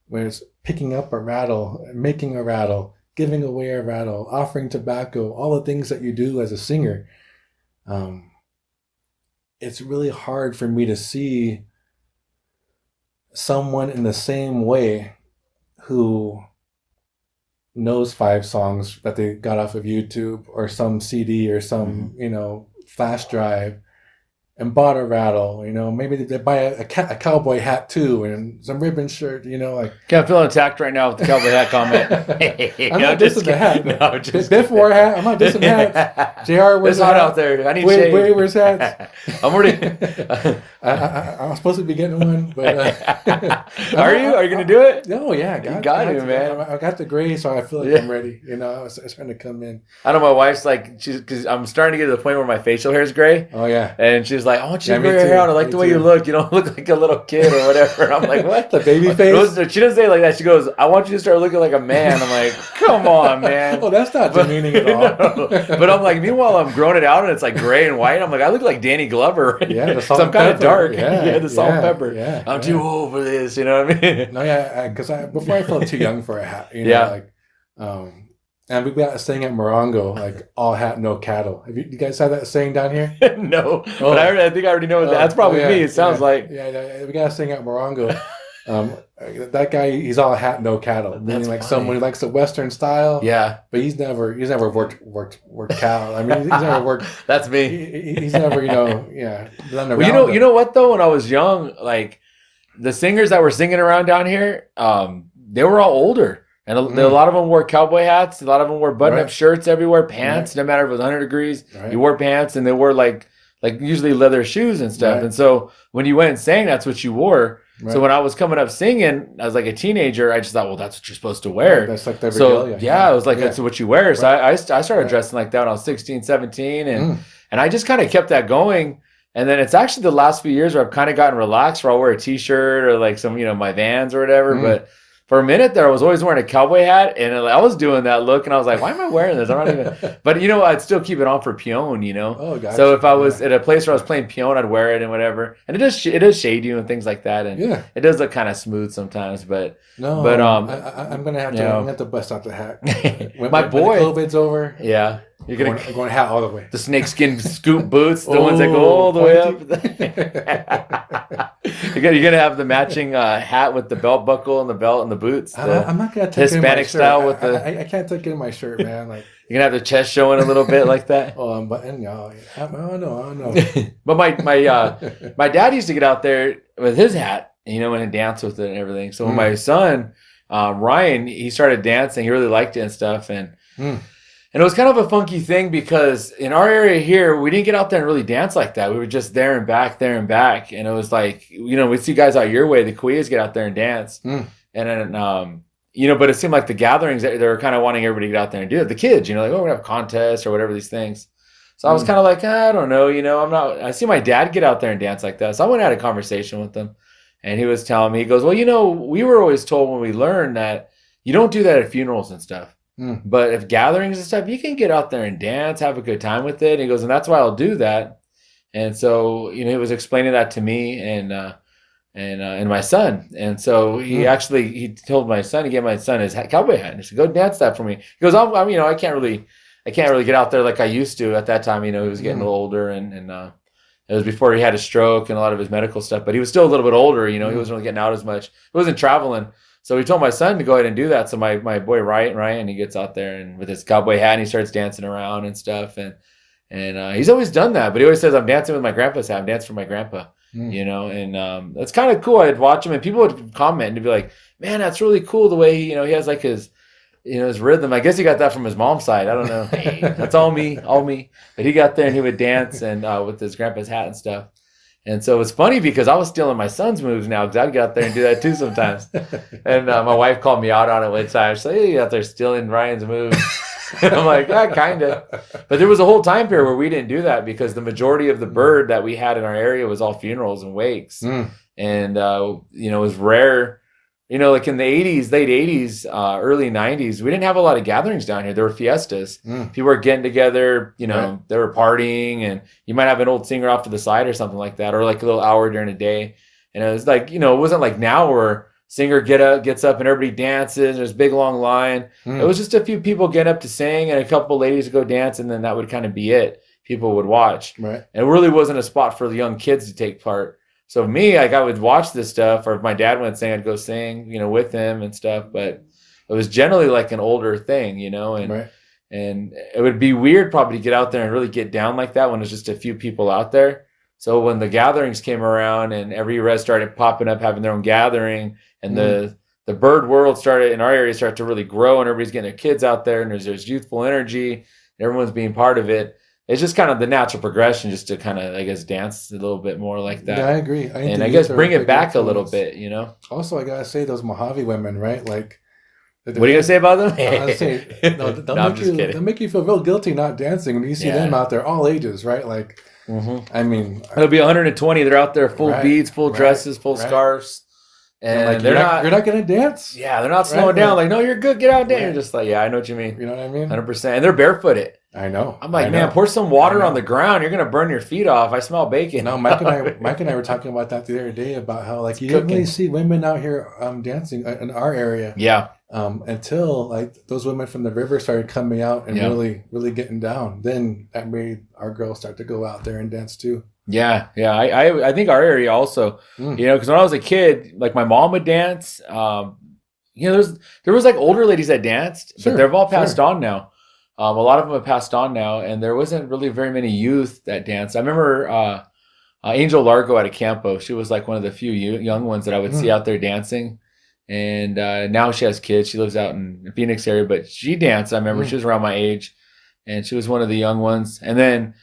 whether it's picking up a rattle, making a rattle, giving away a rattle, offering tobacco, all the things that you do as a singer, it's really hard for me to see someone in the same way who knows 5 songs that they got off of YouTube or some CD or some, flash drive, and bought a rattle. Maybe they buy a cowboy hat too, and some ribbon shirt. Like, I'm feeling attacked right now with the cowboy hat comment. I'm not dissing the hat. No, Biff wore a hat. I'm not dissing hats. JR wears it's hot out there. I need shade. shade. Wade wears hats. I'm already. I'm supposed to be getting one, but are you? Are you gonna do it? No, yeah, you got to, man. I got the gray, so I feel like I'm ready. It's trying to come in. I know my wife's like, because I'm starting to get to the point where my facial hair is gray. Oh yeah, and she's like, I want you to grow your hair out. I like the way you look. You don't look like a little kid or whatever. I'm like, what? The baby face? She doesn't say it like that. She goes, I want you to start looking like a man. I'm like, come on, man. Oh, that's not demeaning at all. No. But I'm like, meanwhile, I'm growing it out and it's like gray and white. I'm like, I look like Danny Glover. Yeah, the salt I'm kind of dark. Yeah, the salt and pepper. Yeah, I'm too old for this. You know what I mean? No, yeah, because before I felt too young for a hat. And we got a saying at Morongo, like, all hat, no cattle. You guys have that saying down here? No. Oh. But I think I already know what that's probably me. It sounds like. Yeah, we got a saying at Morongo. That guy, he's all hat, no cattle. Meaning like someone who likes the Western style. Yeah. But he's never worked cattle. I mean, he's never worked. That's me. He's never, done around. Well, you know what though? When I was young, like the singers that were singing around down here, they were all older. And a lot of them wore cowboy hats. A lot of them wore button-up shirts everywhere, pants. No matter if it was 100 degrees, you wore pants, and they wore like usually leather shoes and stuff. And so when you went and sang, that's what you wore. So when I was coming up singing, I was like a teenager. I just thought, well, that's what you're supposed to wear. That's like the regalia. So I was like, that's what you wear. So I started dressing like that when I was 16, 17, and I just kind of kept that going. And then it's actually the last few years where I've kind of gotten relaxed, where I'll wear a T-shirt or like some my Vans or whatever, but. For a minute there, I was always wearing a cowboy hat, and I was doing that look, and I was like, why am I wearing this? I'm not even... But, I'd still keep it on for Peon, Oh, gotcha. So if I was at a place where I was playing Peon, I'd wear it and whatever. And it does shade you and things like that, and it does look kind of smooth sometimes, but... No, but I'm going to have to bust out the hat. When COVID's over... Yeah. You're going hat all the way. The snakeskin scoop boots, the ones that go all the way up. You're gonna have the matching hat with the belt buckle and the belt and the boots. I'm not gonna take Hispanic it in my style shirt. with the. I can't take it in my shirt, man. Like you're gonna have the chest showing a little bit like that. Oh, but no, I don't know. But my dad used to get out there with his hat, and dance with it and everything. So when my son Ryan, he started dancing, he really liked it and stuff, and. And it was kind of a funky thing because in our area here, we didn't get out there and really dance like that. We were just there and back. And it was like, we'd see guys out your way, the Cahuillas get out there and dance. And then, but it seemed like the gatherings, they were kind of wanting everybody to get out there and do it. The kids, like, we're going to have contests or whatever these things. So I was kind of like, I don't know, I see my dad get out there and dance like that. So I went and had a conversation with him. And he was telling me, he goes, well, we were always told when we learned that you don't do that at funerals and stuff. But if gatherings and stuff, you can get out there and dance, have a good time with it. And he goes, and that's why I'll do that. And so, he was explaining that to me and my son. And so he told my son, he gave my son his cowboy hat. And he said, go dance that for me. He goes, I can't really get out there like I used to at that time. He was getting a little older and it was before he had a stroke and a lot of his medical stuff, but he was still a little bit older. He wasn't really getting out as much. He wasn't traveling. So he told my son to go ahead and do that. So my boy Ryan, he gets out there and with his cowboy hat and he starts dancing around and stuff. And he's always done that. But he always says, I'm dancing with my grandpa's hat. I'm dancing for my grandpa, And that's kind of cool. I'd watch him and people would comment and be like, man, that's really cool the way he has like his, his rhythm. I guess he got that from his mom's side. I don't know. That's all me. But he got there and he would dance and with his grandpa's hat and stuff. And so it's funny because I was stealing my son's moves now because I'd get out there and do that too sometimes. And my wife called me out on it one time. She's like, hey, you out there stealing Ryan's moves. And I'm like, kind of. But there was a whole time period where we didn't do that because the majority of the bird that we had in our area was all funerals and wakes. And, it was rare. Like in the 80s, late 80s, early 90s, we didn't have a lot of gatherings down here. There were fiestas. People were getting together, they were partying, and you might have an old singer off to the side or something like that, or like a little hour during the day. And it was like, it wasn't like now where singer gets up and everybody dances. There's a big long line. It was just a few people getting up to sing and a couple ladies to go dance, and then that would kind of be it. People would watch. Right. And it really wasn't a spot for the young kids to take part. So me, I would watch this stuff, or if my dad went sing, I'd go sing, with him and stuff. But it was generally like an older thing, and and it would be weird probably to get out there and really get down like that when there's just a few people out there. So when the gatherings came around and every res started popping up, having their own gathering, and the bird world started in our area started to really grow, and everybody's getting their kids out there, and there's youthful energy, and everyone's being part of it. It's just kind of the natural progression, just to kind of, I guess, dance a little bit more like that. Yeah, I agree. And I guess bring it back a little bit, you know. Also, I gotta say those Mojave women, right? Like, what are you gonna say about them? They'll make you feel real guilty not dancing when you see them out there, all ages, right? Like, I mean, it'll be 120. They're out there, full beads, full dresses, full scarves, and like, you're not gonna dance. Yeah, they're not slowing down. Like, no, you're good. Get out and dance. You're just like, yeah, I know what you mean. You know what I mean? 100%. And they're barefooted. I know. I'm like, man, pour some water on the ground. You're gonna burn your feet off. I smell bacon. No, Mike and I were talking about that the other day, about how, like, you didn't really see women out here dancing in our area. Yeah. Until, like, those women from the river started coming out and really getting down. Then that made our girls start to go out there and dance too. Yeah. I think our area also, you know, because when I was a kid, like, my mom would dance. You know, there was like older ladies that danced, but they've all passed on now. A lot of them have passed on now, and there wasn't really very many youth that danced. I remember Angel Largo out of Campo. She was like one of the few young ones that I would see out there dancing. And now she has kids. She lives out in the Phoenix area, but she danced. I remember she was around my age, and she was one of the young ones. And then,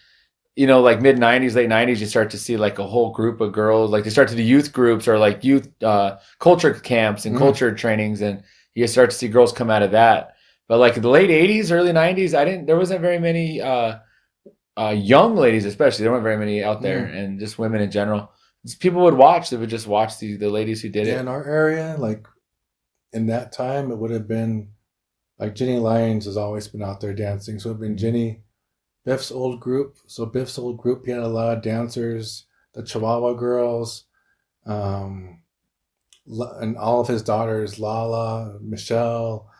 you know, like mid-90s, late 90s, you start to see like a whole group of girls. Like, they start to do youth groups or like youth culture camps and culture trainings, and you start to see girls come out of that. But like in the late 80s, early 90s, there wasn't very many young ladies, especially. There weren't very many out there, and just women in general. Just people would watch. They would just watch the ladies who did it. In our area, like, in that time, it would have been like Jenny Lyons has always been out there dancing. So it would have been Jenny, Biff's old group. So Biff's old group, he had a lot of dancers, the Chihuahua girls, and all of his daughters, Lala, Michelle,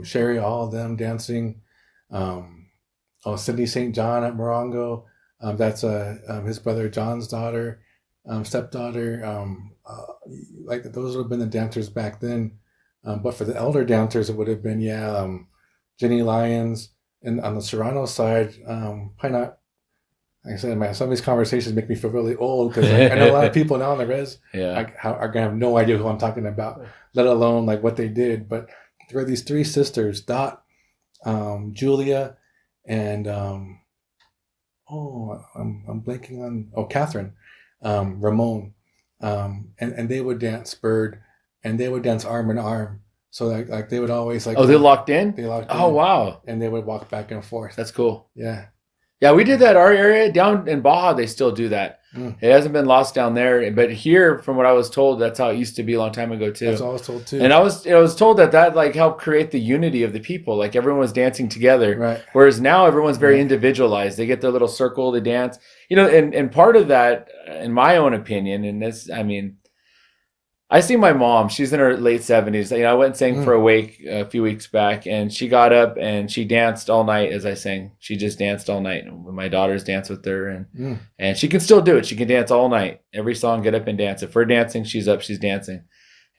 Sherry, all of them dancing. Cindy St. John at Morongo. That's his brother John's daughter, stepdaughter. Like, those would have been the dancers back then. But for the elder dancers, it would have been, Jenny Lyons. And on the Serrano side, probably not. Like I said, some of these conversations make me feel really old, because I know a lot of people now on the res are going to have no idea who I'm talking about, let alone like what they did. But there were these three sisters, Dot, Julia, and I'm blanking on Catherine, Ramon, and they would dance bird, and they would dance arm in arm. So like they would always like. Oh, they locked in? They locked in. Oh, wow. And they would walk back and forth. That's cool. Yeah. Yeah, we did that. Our area down in Baja, they still do that. It hasn't been lost down there, but here, from what I was told, that's how it used to be a long time ago too. That's what I was told too. And I was told that like helped create the unity of the people. Like, everyone was dancing together. Right. Whereas now everyone's very individualized. They get their little circle, they dance. You know, and part of that, in my own opinion, and this, I mean, I see my mom. She's in her late 70s. You know, I went and sang for a wake a few weeks back, and she got up and she danced all night as I sang. She just danced all night. My daughters dance with her, and she can still do it. She can dance all night. Every song, get up and dance. If we're dancing, she's up, she's dancing.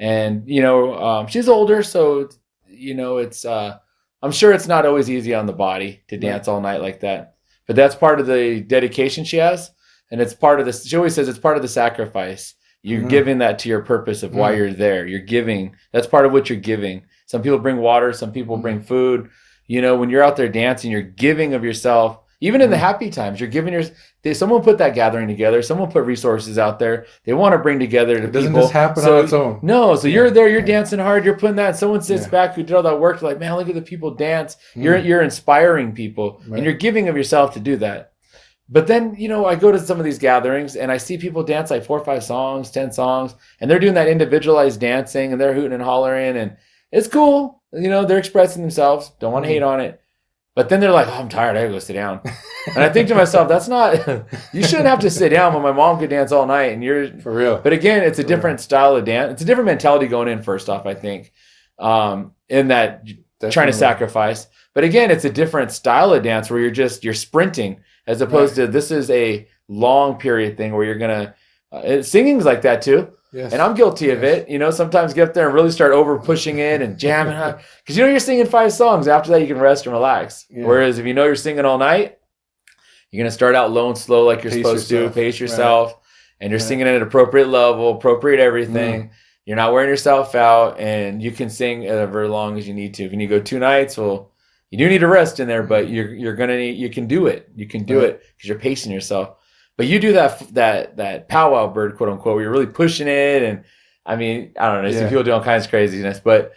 And, you know, she's older, so, you know, it's I'm sure it's not always easy on the body to dance all night like that. But that's part of the dedication she has, and it's part of this. She always says it's part of the sacrifice. You're giving that to your purpose of why you're there. You're giving. That's part of what you're giving. Some people bring water. Some people bring food. You know, when you're out there dancing, you're giving of yourself. Even in the happy times, you're giving someone put that gathering together. Someone put resources out there. They want to bring together the people. It doesn't just happen on its own. No, so you're there. You're dancing hard. You're putting that. Someone sits back who did all that work. Like, man, look at the people dance. You're inspiring people, and you're giving of yourself to do that. But then, you know, I go to some of these gatherings and I see people dance like 4 or 5 songs, 10 songs, and they're doing that individualized dancing, and they're hooting and hollering, and it's cool. You know, they're expressing themselves. Don't want to hate on it. But then they're like, oh, I'm tired. I gotta go sit down. And I think to myself, that's not, you shouldn't have to sit down when my mom could dance all night and you're. For real. But again, it's a different style of dance. It's a different mentality going in, first off, I think, in that trying to sacrifice. But again, it's a different style of dance where you're sprinting, as opposed to this is a long period thing where you're going to, singing's like that too. Yes. And I'm guilty of it. You know, sometimes get up there and really start over pushing it and jamming. Because you know you're singing 5 songs. After that, you can rest and relax. Yeah. Whereas if you know you're singing all night, You're gonna start out low and slow like you're supposed to. Pace yourself, and you're singing at an appropriate level, appropriate everything. You're not wearing yourself out, and you can sing for as long as you need to. If you need to go 2 nights, well, you do need a rest in there, but you can do it. You can do it because you're pacing yourself. But you do that powwow bird, quote unquote, where you're really pushing it, and I mean, I don't know, some people do all kinds of craziness, but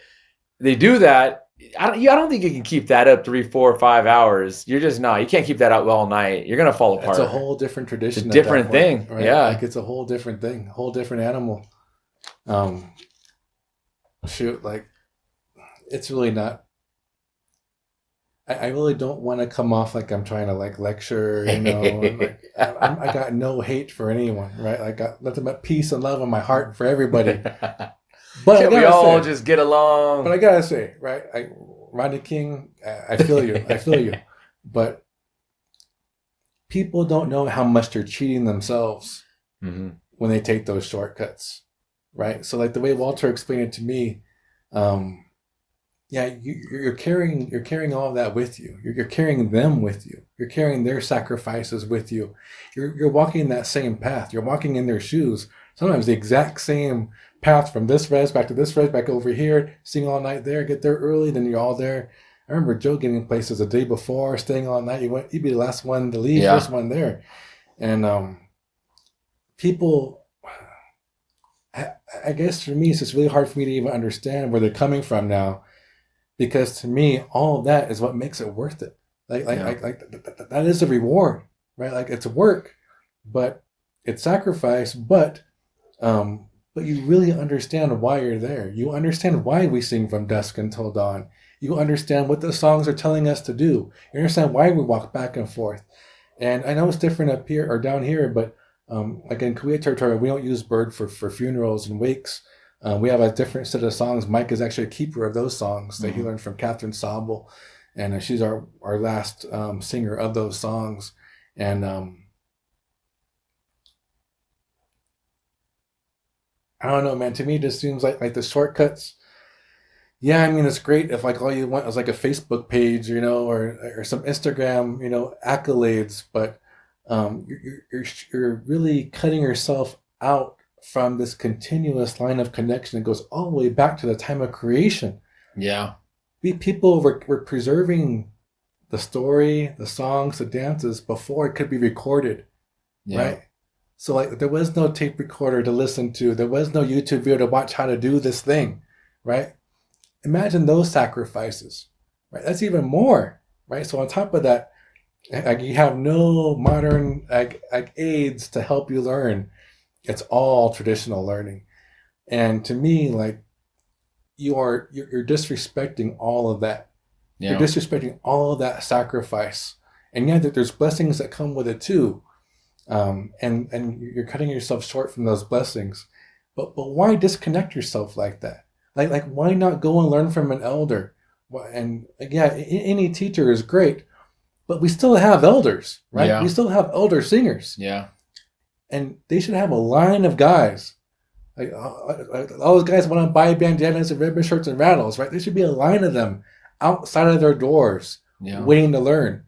they do that. I don't think you can keep that up 3, 4, 5 hours. You're just not. You can't keep that up all night. You're gonna fall apart. It's a whole different tradition. It's a different thing. Right? Yeah, like it's a whole different thing, a whole different animal. Like it's really not. I really don't want to come off like I'm trying to like lecture, like I got no hate for anyone, right? I got nothing but peace and love in my heart for everybody. But we all just get along? But I gotta say, right? Rodney King, I feel you. I feel you. But people don't know how much they're cheating themselves when they take those shortcuts, right? So like the way Walter explained it to me, you're carrying all of that with you. You're carrying them with you. You're carrying their sacrifices with you. You're walking that same path. You're walking in their shoes. Sometimes the exact same path from this res back to this res back over here, sing all night there, get there early, then you're all there. I remember Joe getting places the day before, staying all night. You'd be the last one to leave, first one there. And people, I guess for me, it's just really hard for me to even understand where they're coming from now. Because to me, all of that is what makes it worth it. Like that is a reward, right? Like it's work, but it's sacrifice, but you really understand why you're there. You understand why we sing from dusk until dawn. You understand what the songs are telling us to do. You understand why we walk back and forth. And I know it's different up here or down here, but like in Cahuilla territory, we don't use bird for funerals and wakes. We have a different set of songs. Mike is actually a keeper of those songs that he learned from Catherine Sobel, and she's our last singer of those songs. And I don't know, man. To me, it just seems like the shortcuts. Yeah, I mean, it's great if like all you want is like a Facebook page, or some Instagram, accolades. But you're really cutting yourself out from this continuous line of connection that goes all the way back to the time of creation. Yeah, people were preserving the story, the songs, the dances before it could be recorded, right? So like there was no tape recorder to listen to. There was no YouTube video to watch how to do this thing, right? Imagine those sacrifices, right? That's even more, right? So on top of that, like you have no modern like aids to help you learn. It's all traditional learning. And to me, like you're disrespecting all of that. Yeah. You're disrespecting all of that sacrifice. And yet there's blessings that come with it too. And you're cutting yourself short from those blessings. But why disconnect yourself like that? Like why not go and learn from an elder? And any teacher is great, but we still have elders, right? Yeah. We still have elder singers. Yeah. And they should have a line of guys. Like all those guys want to buy bandanas and ribbon shirts and rattles, right? There should be a line of them outside of their doors, waiting to learn.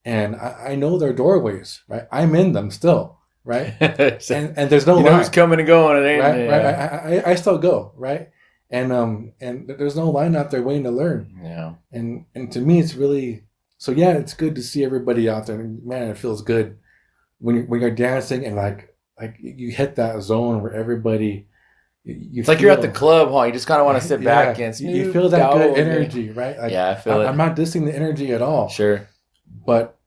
And I know their doorways, right? I'm in them still, right? and there's no line. Who's coming and going, it ain't right? Right. I still go, right? And there's no line out there waiting to learn. Yeah. And to me, it's really so. Yeah, it's good to see everybody out there. And man, it feels good when you're dancing and like you hit that zone where everybody. It's like you're at the club, huh? You just kind of want to sit back and you feel that good energy, right? Like, I feel it. I'm not dissing the energy at all. Sure. But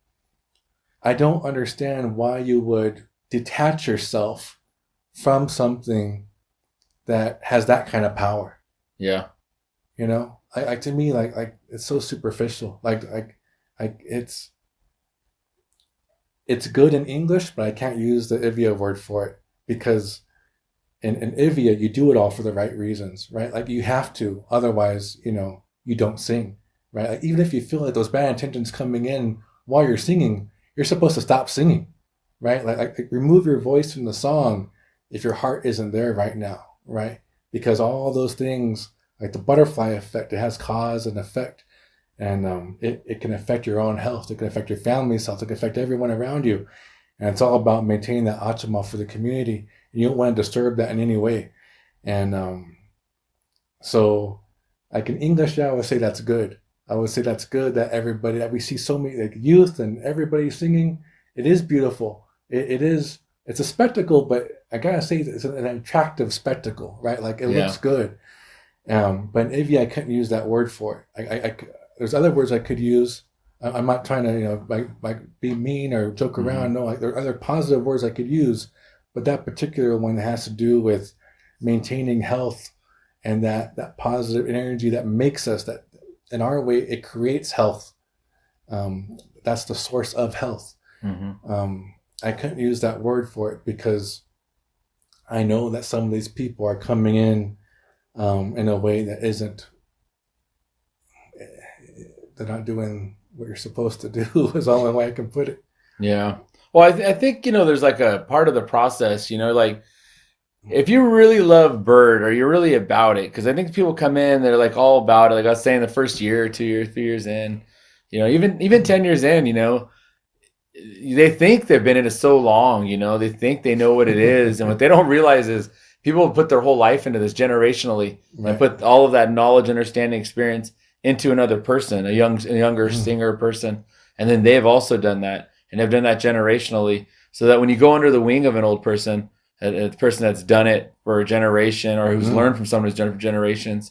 I don't understand why you would detach yourself from something that has that kind of power. Yeah. Like to me, like it's so superficial. Like it's good in English, but I can't use the Ivia word for it because in Ivia you do it all for the right reasons, right? Like you have to, otherwise, you don't sing, right? Like even if you feel like those bad intentions coming in while you're singing, you're supposed to stop singing, right? Like remove your voice from the song if your heart isn't there right now, right? Because all those things, like the butterfly effect, it has cause and effect. And it can affect your own health. It can affect your family's health. It can affect everyone around you. And it's all about maintaining that achama for the community. And you don't want to disturb that in any way. And so, like in English, I would say that's good. I would say that's good that everybody, that we see so many, like youth and everybody singing. It is beautiful. It's a spectacle, but I gotta say it's an attractive spectacle, right? Like it looks good. But in Ivy, I couldn't use that word for it. There's other words I could use. I'm not trying to, like be mean or joke around. No, like there are other positive words I could use, but that particular one has to do with maintaining health and that positive energy that makes us, that in our way, it creates health. That's the source of health. I couldn't use that word for it because I know that some of these people are coming in a way that isn't, they're not doing what you're supposed to do is the only way I can put it. Yeah. Well, I think, there's like a part of the process, like if you really love bird or you're really about it, because I think people come in, they're like all about it. Like I was saying, the first year or 2 years, 3 years in, even 10 years in, they think they've been in it so long, they think they know what it is. And what they don't realize is people put their whole life into this generationally and put all of that knowledge, understanding, experience into another person, a younger singer person. And then they've also done that, and they've done that generationally, so that when you go under the wing of an old person, a person that's done it for a generation or who's learned from someone who's done it for generations,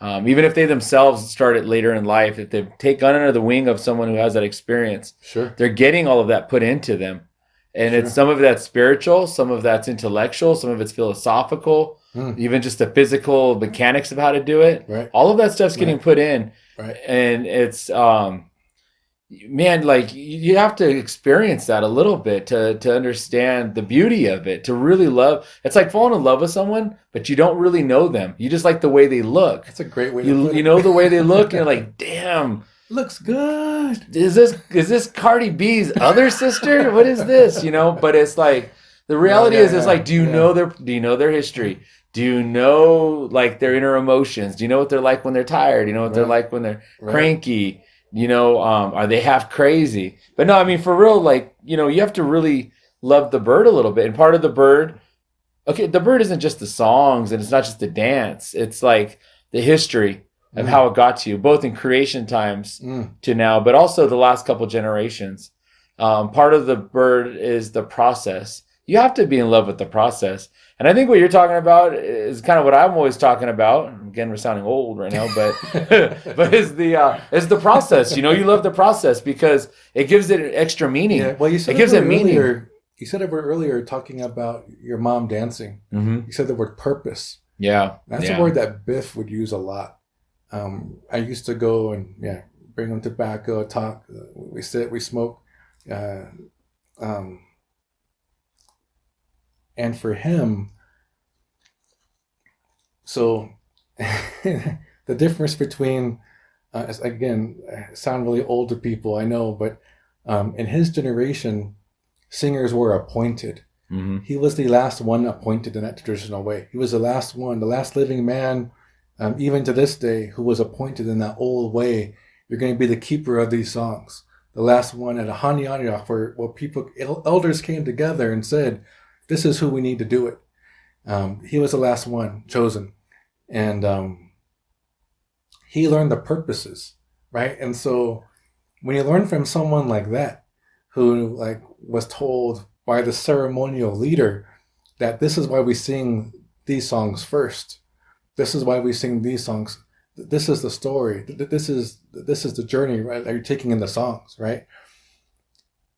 even if they themselves started later in life, if they take under the wing of someone who has that experience, they're getting all of that put into them. And it's some of that's spiritual, some of that's intellectual, some of it's philosophical, even just the physical mechanics of how to do it. All of that stuff's getting put in. And it's, man, like you have to experience that a little bit to understand the beauty of it, to really love. It's like falling in love with someone, but you don't really know them. You just like the way they look. That's a great way to put it. You know the way they look, and you're like, damn. Looks good. Is this Cardi B's other sister? What is this? But it's like the reality is it's like, do you know their history? Do you know like their inner emotions? Do you know what they're like when they're tired? Do you know what they're like when they're cranky? Are they half crazy? But no, I mean for real, like, you have to really love the bird a little bit. And part of the bird, the bird isn't just the songs and it's not just the dance. It's like the history of how it got to you, both in creation times to now, but also the last couple generations. Part of the bird is the process. You have to be in love with the process. And I think what you're talking about is kind of what I'm always talking about. Again, we're sounding old right now, but but is the process. You love the process because it gives it an extra meaning. Yeah, well, you said it gives it meaning. You said it earlier talking about your mom dancing. You said the word purpose. Yeah, that's a word that Biff would use a lot. I used to go and bring him tobacco, talk. We sit, we smoke, and for him, so the difference between, again, sound really old to people, I know, but in his generation, singers were appointed. He was the last one appointed in that traditional way. He was the last one, the last living man. Even to this day, who was appointed in that old way, you're going to be the keeper of these songs. The last one at a Hanyanya where people, elders came together and said, this is who we need to do it. He was the last one chosen. And he learned the purposes, right? And so when you learn from someone like that, who like was told by the ceremonial leader that this is why we sing these songs first. This is why we sing these songs. This is the story. This is the journey, right? That you're taking in the songs, right?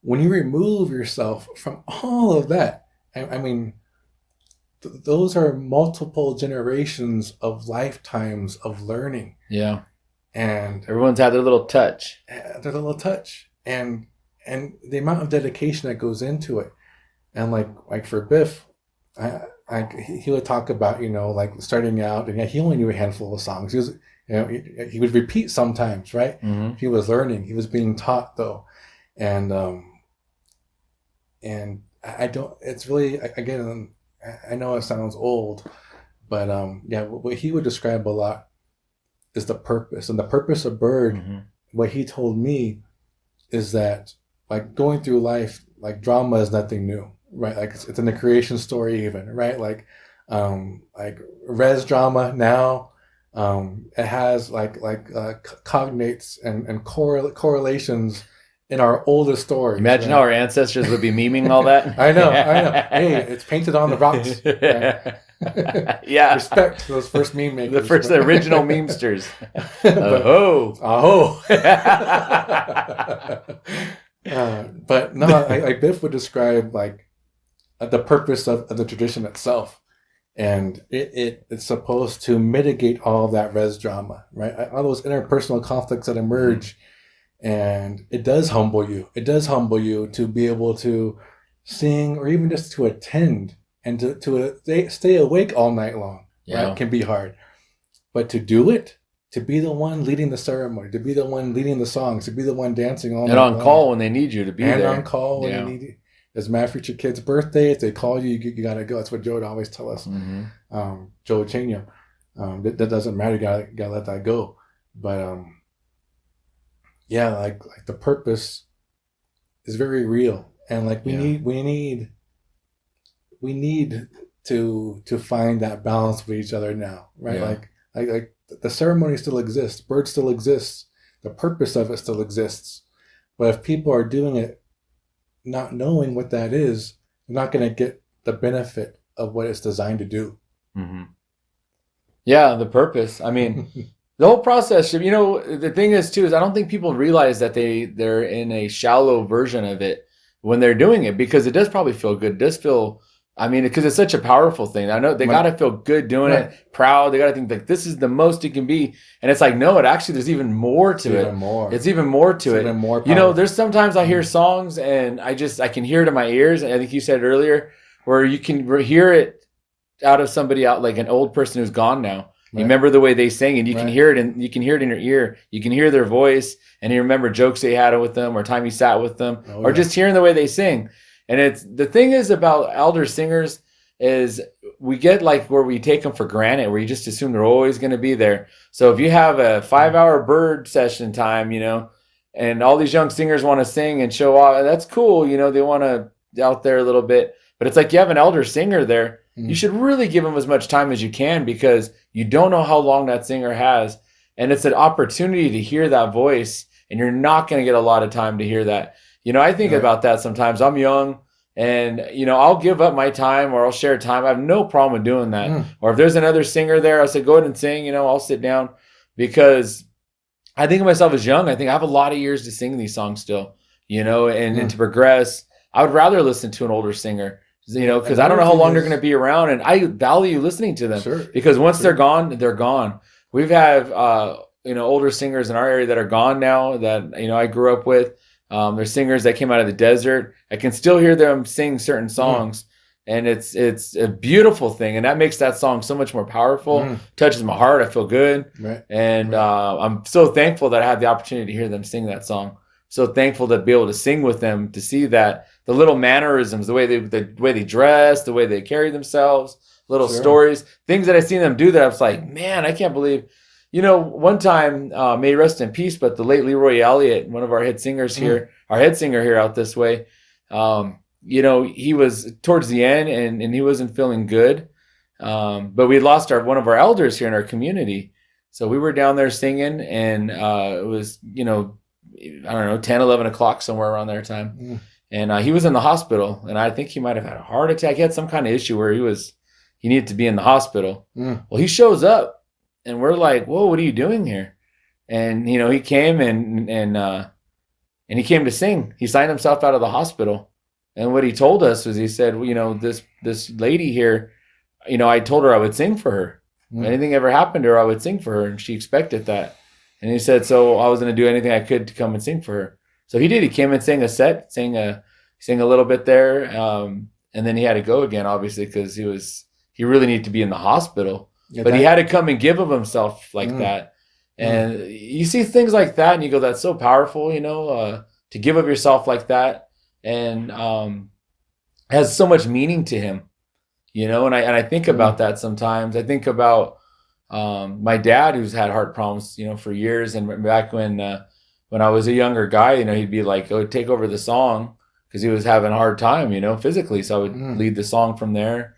When you remove yourself from all of that, I mean, those are multiple generations of lifetimes of learning. Yeah, and everyone's had their little touch. And the amount of dedication that goes into it, and like for Biff, he would talk about, like starting out, and he only knew a handful of songs. He was, he would repeat sometimes, right? He was learning. He was being taught though, and I don't. It's really, again, I know it sounds old, but what he would describe a lot is the purpose, and the purpose of bird what he told me is that like going through life, like drama is nothing new, right? Like it's in the creation story even, right? Like res drama now, it has cognates and correlations in our oldest stories. Imagine how our ancestors would be memeing all that. I know. Hey, it's painted on the rocks. Right? Yeah. Respect to those first meme makers. The original memesters. Aho. But no, Biff would describe like the purpose of the tradition itself. And it's supposed to mitigate all of that res drama, right? All those interpersonal conflicts that emerge. And it does humble you. It does humble you to be able to sing or even just to attend and to stay awake all night long. Yeah. Right? It can be hard. But to do it, to be the one leading the ceremony, to be the one leading the songs, to be the one dancing all night long. And on call when they need you to be there. And on call when they need you. Doesn't matter if it's your kid's birthday. If they call you, you got to go. That's what Joe would always tell us. Mm-hmm. Joe Cheno. That doesn't matter. You got to let that go. But yeah, like the purpose is very real, and like we need to find that balance with each other now, right? Yeah. Like the ceremony still exists, bird still exists, the purpose of it still exists, but if people are doing it not knowing what that is, they're not going to get the benefit of what it's designed to do. Mm-hmm. Yeah, the purpose. I mean. The whole process, the thing is too, is I don't think people realize that they're in a shallow version of it when they're doing it, because it does probably feel good. It does feel, because it's such a powerful thing. I know they got to feel good doing it, proud. They got to think like this is the most it can be. And it's like, no, there's even more to it. It's even more to it. Even more powerful. There's sometimes I hear songs and I can hear it in my ears. And I think you said earlier where you can hear it out of somebody out, like an old person who's gone now. You remember the way they sing, and you can hear it, and you can hear it in your ear. You can hear their voice, and you remember jokes they had with them, or time you sat with them, or just hearing the way they sing. And it's the thing is about elder singers is we get like where we take them for granted, where you just assume they're always going to be there. So if you have a 5-hour bird session time, and all these young singers want to sing and show off, and that's cool. They want to out there a little bit, but it's like you have an elder singer there. You should really give them as much time as you can, because you don't know how long that singer has. And it's an opportunity to hear that voice, and you're not going to get a lot of time to hear that. I think about that sometimes. I'm young, and, I'll give up my time, or I'll share time. I have no problem with doing that. Or if there's another singer there, I'll say, go ahead and sing, I'll sit down, because I think of myself as young. I think I have a lot of years to sing these songs still, and to progress. I would rather listen to an older singer. Because I don't know how long they're going to be around, and I value listening to them. Sure. Because once they're gone, they're gone. We've had older singers in our area that are gone now that I grew up with. They're singers that came out of the desert. I can still hear them sing certain songs, and it's a beautiful thing, and that makes that song so much more powerful. Touches my heart. I feel good, and I'm so thankful that I had the opportunity to hear them sing that song. So thankful to be able to sing with them, to see that the little mannerisms, the way they dress, the way they carry themselves, little stories, things that I seen them do that I was like, man, I can't believe. One time, may he rest in peace, but the late Leroy Elliott, one of our head singers here, our head singer here out this way, he was towards the end and he wasn't feeling good. But we lost one of our elders here in our community. So we were down there singing, and it was, I don't know, 10, 11 o'clock, somewhere around there time. And he was in the hospital, and I think he might have had a heart attack. He had some kind of issue where he needed to be in the hospital. Well, he shows up, and we're like, whoa, what are you doing here? And, he came and he came to sing. He signed himself out of the hospital. And what he told us was, he said, this lady here, I told her I would sing for her. If anything ever happened to her, I would sing for her. And she expected that. And he said, so I was going to do anything I could to come and sing for her. So he did. He came and sang a set, sang a little bit there. And then he had to go again, obviously, because he really needed to be in the hospital. Yeah, but he had to come and give of himself like that. And you see things like that, and you go, that's so powerful, to give of yourself like that. And has so much meaning to him, and I think about that sometimes. I think about my dad, who's had heart problems, for years. And back when when I was a younger guy, you know, he'd be like, oh, take over the song because he was having a hard time, you know, physically. So I would lead the song from there.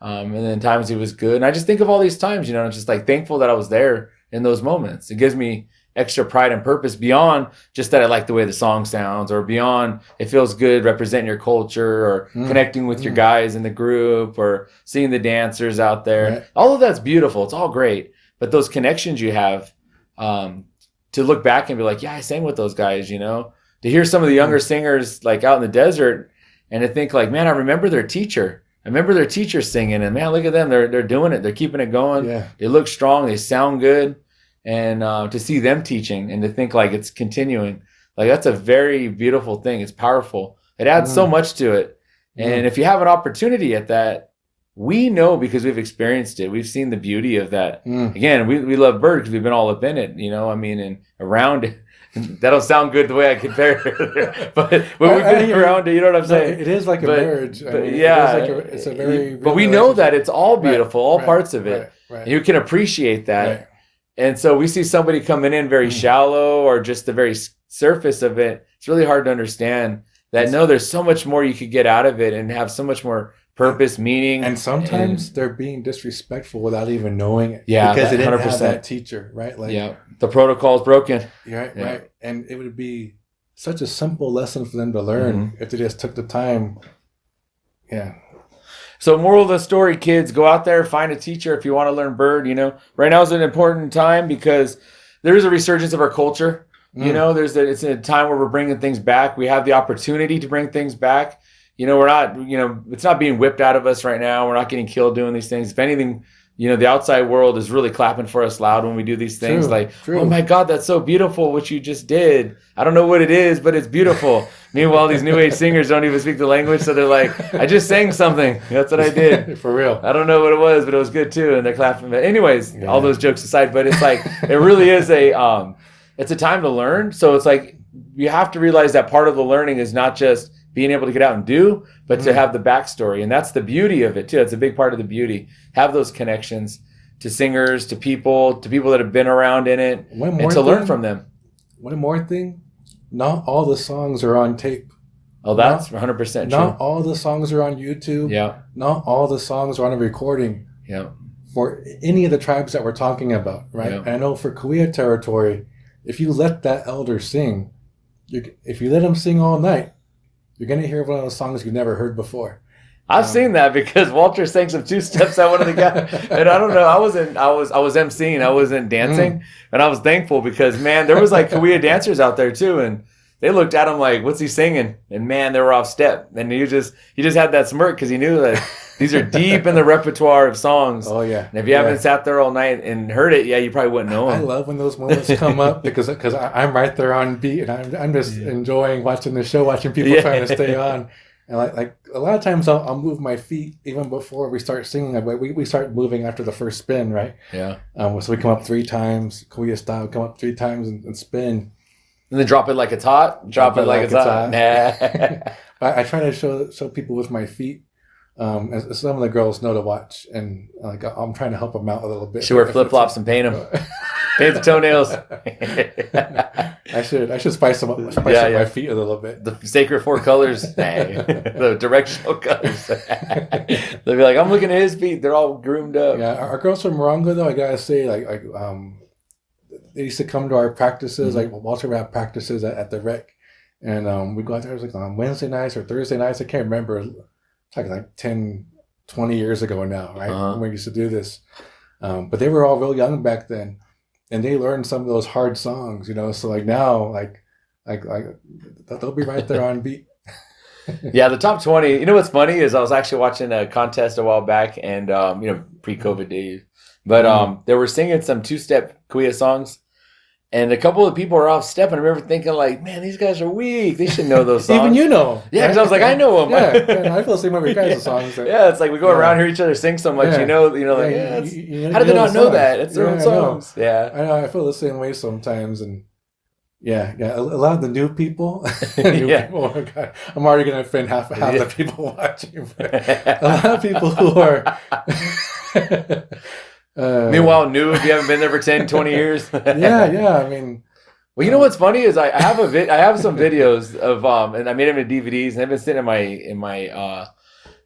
And then times he was good. And I just think of all these times, you know, just like thankful that I was there in those moments. It gives me extra pride and purpose beyond just that I like the way the song sounds, or beyond it feels good representing your culture, or connecting with your guys in the group, or seeing the dancers out there. Right. All of that's beautiful. It's all great. But those connections you have, to look back and be like, yeah, I sang with those guys, you know, to hear some of the younger singers like out in the desert and to think like, man, I remember their teacher. I remember their teacher singing, and man, look at them. They're doing it. They're keeping it going. Yeah. They look strong. They sound good. And to see them teaching and to think like it's continuing, like that's a very beautiful thing. It's powerful. It adds so much to it. And if you have an opportunity at that, we know because we've experienced it. We've seen the beauty of that. Again, we love Bird because we've been all up in it, you know, I mean, and around it. That'll sound good the way I compare it, but when we've been around it, you know what I'm saying? It is like a marriage. I mean, yeah, it's a very. But we know that it's all beautiful, all parts of it. Right. And you can appreciate that. Right. And so we see somebody coming in very shallow or just the very surface of it. It's really hard to understand that. No, there's so much more you could get out of it and have so much more purpose, meaning. And sometimes they're being disrespectful without even knowing it. Yeah, because they didn't have that teacher, right? Like, yeah, the protocol is broken. Right. And it would be such a simple lesson for them to learn if they just took the time. Yeah. So moral of the story, kids, go out there, find a teacher if you want to learn Bird. You know, right now is an important time because there is a resurgence of our culture. You know, it's a time where we're bringing things back. We have the opportunity to bring things back. You know, we're not, you know, it's not being whipped out of us right now. We're not getting killed doing these things. If anything, you know, the outside world is really clapping for us loud when we do these things. Oh my God, that's so beautiful what you just did. I don't know what it is, but it's beautiful. Meanwhile, these new age singers don't even speak the language. So they're like, I just sang something. That's what I did. For real. I don't know what it was, but it was good too. And they're clapping. But anyways, all those jokes aside, but it's like, it really is it's a time to learn. So it's like, you have to realize that part of the learning is not just being able to get out and do, but to have the backstory. And that's the beauty of it too. It's a big part of the beauty. Have those connections to singers, to people that have been around in it, and to learn from them. One more thing, not all the songs are on tape. Oh, that's 100% true. Not all the songs are on YouTube. Yeah. Not all the songs are on a recording. Yeah. For any of the tribes that we're talking about, right? Yeah. And I know for Cahuilla territory, if you let that elder sing, if you let him sing all night, you're going to hear one of those songs you've never heard before. I've seen that because Walter sang some two steps at one of the guys. And I don't know, I was emceeing, I wasn't dancing. And I was thankful because, man, there was like Cahuilla dancers out there too. And they looked at him like, what's he singing? And man, they were off step. And he just had that smirk because he knew that these are deep in the repertoire of songs. Oh, yeah. And if you haven't sat there all night and heard it, you probably wouldn't know them. I love when those moments come up because I'm right there on beat and I'm just enjoying watching the show, watching people trying to stay on. And like a lot of times I'll move my feet even before we start singing. We start moving after the first spin, right? Yeah. So we come up 3 times, Cahuilla style, come up 3 times and spin. And then drop it like it's hot. Drop it like it's hot. Nah. I try to show people with my feet. As some of the girls know to watch, and like I'm trying to help them out a little bit. Should wear flip flops and paint them. Paint the toenails. I should spice up my feet a little bit. The sacred 4 colors, the directional colors. They'll be like, I'm looking at his feet. They're all groomed up. Yeah, our girls from Morongo, though, I gotta say, they used to come to our practices. Like Walter would have practices at the rec, and we go out there. It was like on Wednesday nights or Thursday nights. I can't remember. It's like 10, 20 years ago now, right? When we used to do this. But they were all real young back then. And they learned some of those hard songs, you know? So like now, like they'll be right there on beat. Yeah, the top 20. You know what's funny is I was actually watching a contest a while back and, pre-COVID days. But they were singing some 2-step Cahuilla songs. And a couple of people are off step, and I remember thinking, like, man, these guys are weak. They should know those songs. Even you know. Yeah, because I was like, I know them. Yeah, I feel the same way with guys' songs. Yeah, it's like we go around, hear each other sing so much, how do they not know that? It's their own songs. Yeah. I know, I feel the same way sometimes. And a lot of the new people, oh God, I'm already going to offend half the people watching. But a lot of people who are... Meanwhile, new if you haven't been there for 10, 20 years. Yeah. I mean, Well, you know what's funny is I have some videos of and I made them into DVDs, and they've been sitting they've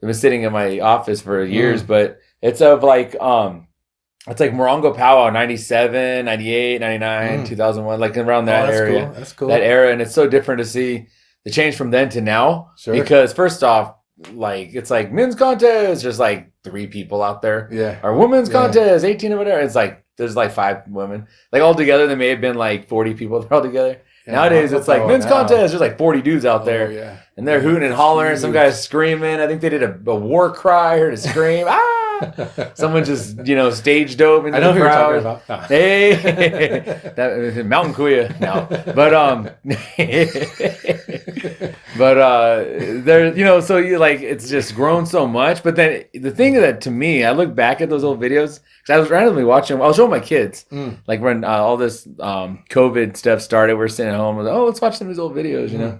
been sitting in my office for years, but it's of like it's like Morongo Powwow 97, 98, 99, 2001, like around that area. Cool. That's cool. That era, and it's so different to see the change from then to now. Sure. Because first off, like it's like men's contest, there's like 3 people out there. Yeah. Or women's contest, 18 or whatever. It's like there's like 5 women. Like all together, there may have been like 40 people there all together. Yeah, nowadays, it's like men's contest. There's like 40 dudes out there. Yeah. And they're hooting and hollering. Some guys screaming. I think they did a war cry. I heard a scream. Ah! Someone just, stage dove into the crowd. You're talking about. No. Hey! That Mountain Cahuilla now. But, so you like, it's just grown so much. But then the thing that to me, I look back at those old videos, because I was randomly watching, I was showing my kids, like when all this COVID stuff started, we're sitting at home, like, let's watch some of these old videos,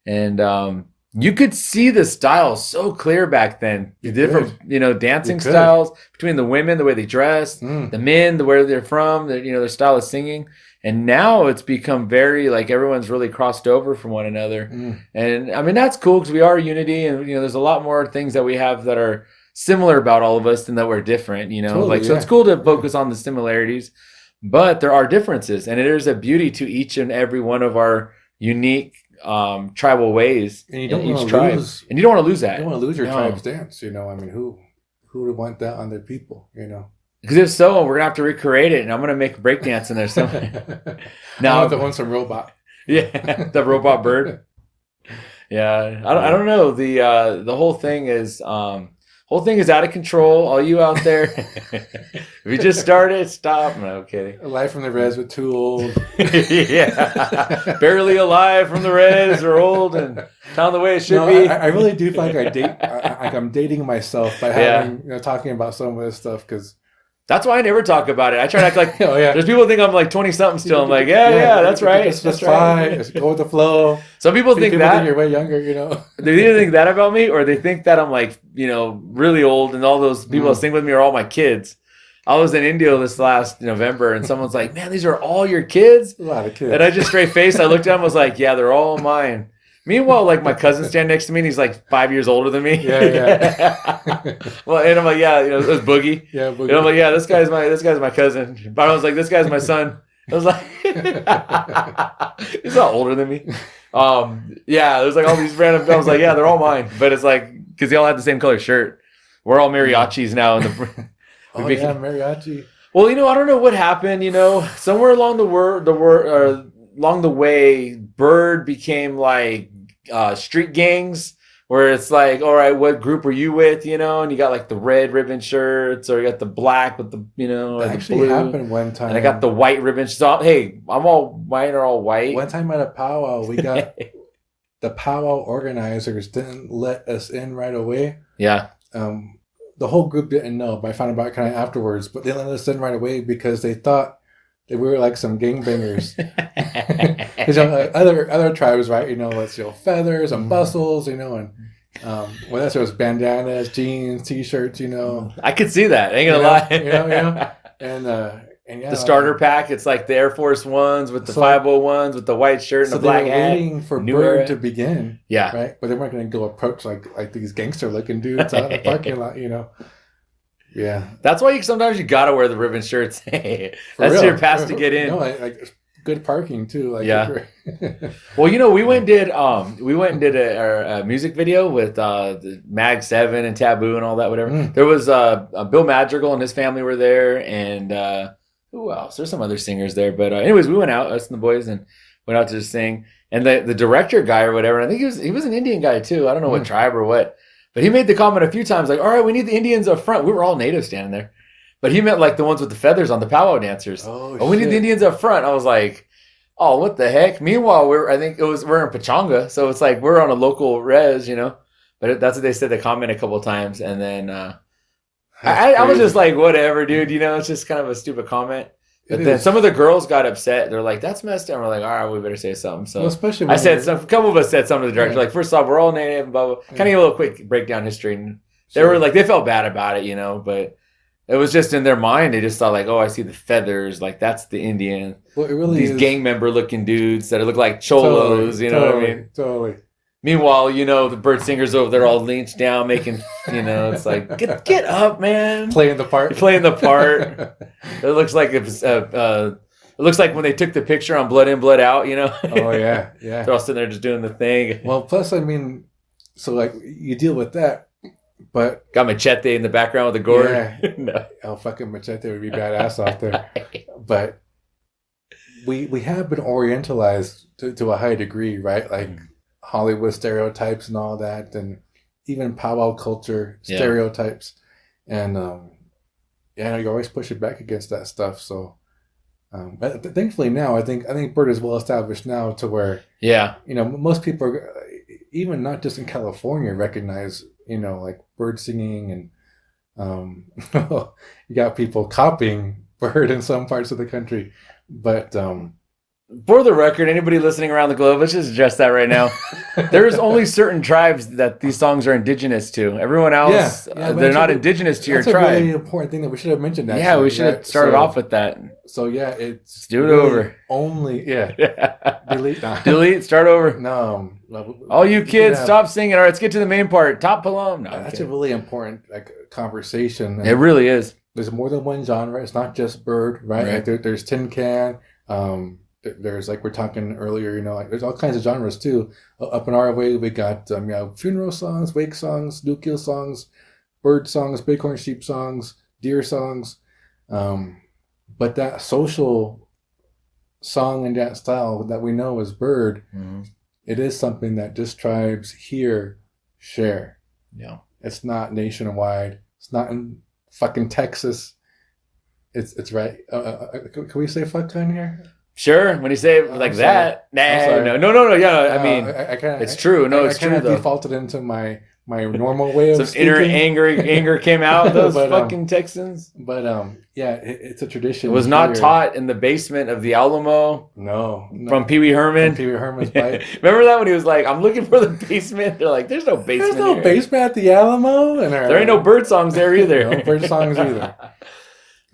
And you could see the style so clear back then. The different, dancing styles between the women, the way they dress, the men, the where they're from, their style of singing. And now it's become very like everyone's really crossed over from one another. And I mean, that's cool because we are unity, and there's a lot more things that we have that are similar about all of us than that we're different, Totally, so it's cool to focus on the similarities, but there are differences, and there's a beauty to each and every one of our unique tribal ways, and you don't want to lose, and you don't want to lose that. You don't want to lose your tribe's dance. I mean, who would want that on their people? Because if so, we're gonna have to recreate it, and I'm gonna make a breakdance in there somewhere. Now the one some robot. Yeah, the robot bird. Yeah, I don't know. The whole thing is out of control. All you out there, if you just started, stop. No kidding. Alive from the res with too old. Yeah, barely alive from the res or old and found the way it should be. I really do feel like I'm dating myself by having talking about some of this stuff, because that's why I never talk about it. I try to act like there's people think I'm like 20-something still. I'm like, that's right. That's fine. Just go with the flow. Some people think that you're way younger, They either think that about me, or they think that I'm like, really old, and all those people that sing with me are all my kids. I was in India this last November, and someone's like, "Man, these are all your kids?" A lot of kids. And I just straight faced. I looked at him, I was like, "Yeah, they're all mine." Meanwhile, like my cousin standing next to me, and he's like 5 years older than me. Yeah. Well, and I'm like, it was Boogie. Yeah, Boogie. And I'm like, this guy's my cousin. But I was like, this guy's my son. I was like, he's not older than me. There's like all these random. I was like, they're all mine. But it's like because they all have the same color shirt. We're all mariachis now. Mariachi. Well, I don't know what happened. Somewhere along along the way, Bird became like street gangs, where it's like, all right, what group were you with, and you got like the red ribbon shirts, or you got the black with the, or that the actually blue. Happened one time. And I got the white ribbon. So, hey, I'm all white or all white. One time at a powwow, we got the powwow organizers didn't let us in right away. Yeah. The whole group didn't know, but I found out kind of afterwards. But they let us in right away because they thought that we were like some gangbangers. Because other tribes, right? It's feathers and bustles, and that's those bandanas, jeans, t-shirts, I could see that. I ain't gonna lie. And the starter pack, it's like the Air Force Ones with the 501s with the white shirt and the black hat. So they were waiting for Bird to begin. Yeah. Right? But they weren't going to go approach like these gangster-looking dudes out in the parking lot, Yeah. That's why sometimes you got to wear the ribbon shirts. That's your pass to get in. Like good parking, too. Well, we went and did a music video with the Mag 7 and Taboo and all that, whatever. There was Bill Madrigal and his family were there, and who else? There's some other singers there, but anyways, we went out, us and the boys, and went out to just sing. And the director guy or whatever, I think he was an Indian guy too. I don't know what tribe or what, but he made the comment a few times like, "All right, we need the Indians up front." We were all natives standing there, but he meant like the ones with the feathers on, the powwow dancers. Oh, we need the Indians up front. I was like, "Oh, what the heck?" Meanwhile, we're in Pachanga, so it's like we're on a local res, But that's what they said. They commented a couple of times, and then I was just like, whatever, dude. It's just kind of a stupid comment. But then some of the girls got upset. They're like, "That's messed up." And we're like, "All right, we better say something." So especially a couple of us said something to the director. Like, first off, we're all native, and blah blah. Kind of a little quick breakdown history. And they were like, they felt bad about it, But It was just in their mind. They just thought like, oh, I see the feathers. Like that's the Indian. Well, it really These is. gang member looking dudes that look like cholos. You know what I mean? Totally. Meanwhile, the bird singers over there all lynched down, making, it's like, get up, man. Playing the part. You're playing the part. It looks like it looks like when they took the picture on Blood In, Blood Out, Oh, yeah. They're all sitting there just doing the thing. Well, plus, I mean, so like you deal with that, but. Got Machete in the background with the gourd. Yeah. No. Oh, fucking Machete would be badass out there. But we have been orientalized to a high degree, right? Like Hollywood stereotypes and all that, and even powwow culture stereotypes. And you always push it back against that stuff. So but thankfully now, I think bird is well established now to where most people are, even not just in California, recognize like bird singing, and you got people copying bird in some parts of the country, but for the record, anybody listening around the globe, let's just address that right now. There's only certain tribes that these songs are indigenous to. Everyone else, they're not indigenous to your tribe. That's a really important thing that we should have mentioned. Actually. Yeah, we should have started off with that. So let's do it really over. Only delete. Delete. Start over. No, all you kids, stop singing. All right, let's get to the main part. Top Palom. No, that's a really important conversation. It really is. There's more than one genre. It's not just bird, right? Like there's tin can. There's like we're talking earlier, there's all kinds of genres too. Up in our way, we got funeral songs, wake songs, nuclear songs, bird songs, bighorn sheep songs, deer songs. But that social song and dance style that we know as bird, it is something that just tribes here share. Yeah, it's not nationwide. It's not in fucking Texas. It's right. Can we say fuck on here? Sure, when you say it like that, no. Yeah, I mean, it's true. No, it's true. I defaulted into my normal way of some speaking. Inner anger came out. Those fucking Texans. But it's a tradition. It was not taught in the basement of the Alamo. No. From Pee Wee Herman. From Pee Wee Herman's bite. Remember that when he was like, "I'm looking for the basement." They're like, "There's no basement. There's no basement at the Alamo." And there ain't no bird songs there either. No bird songs either.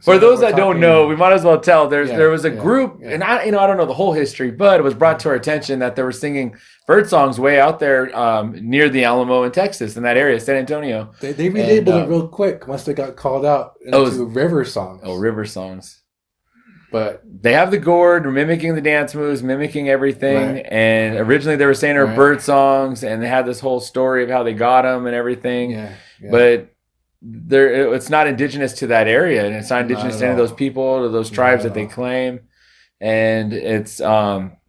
For those that don't know, we might as well tell. There was a group, and I don't know the whole history, but it was brought to our attention that they were singing bird songs way out there near the Alamo in Texas, in that area, San Antonio. They relabeled it real quick once they got called out into river songs. Oh, river songs. But they have the gourd, mimicking the dance moves, mimicking everything. Right. And originally they were saying they were bird songs, and they had this whole story of how they got them and everything. Yeah. But it's not indigenous to that area, and it's not indigenous to any of those people, to those tribes that they claim. And it's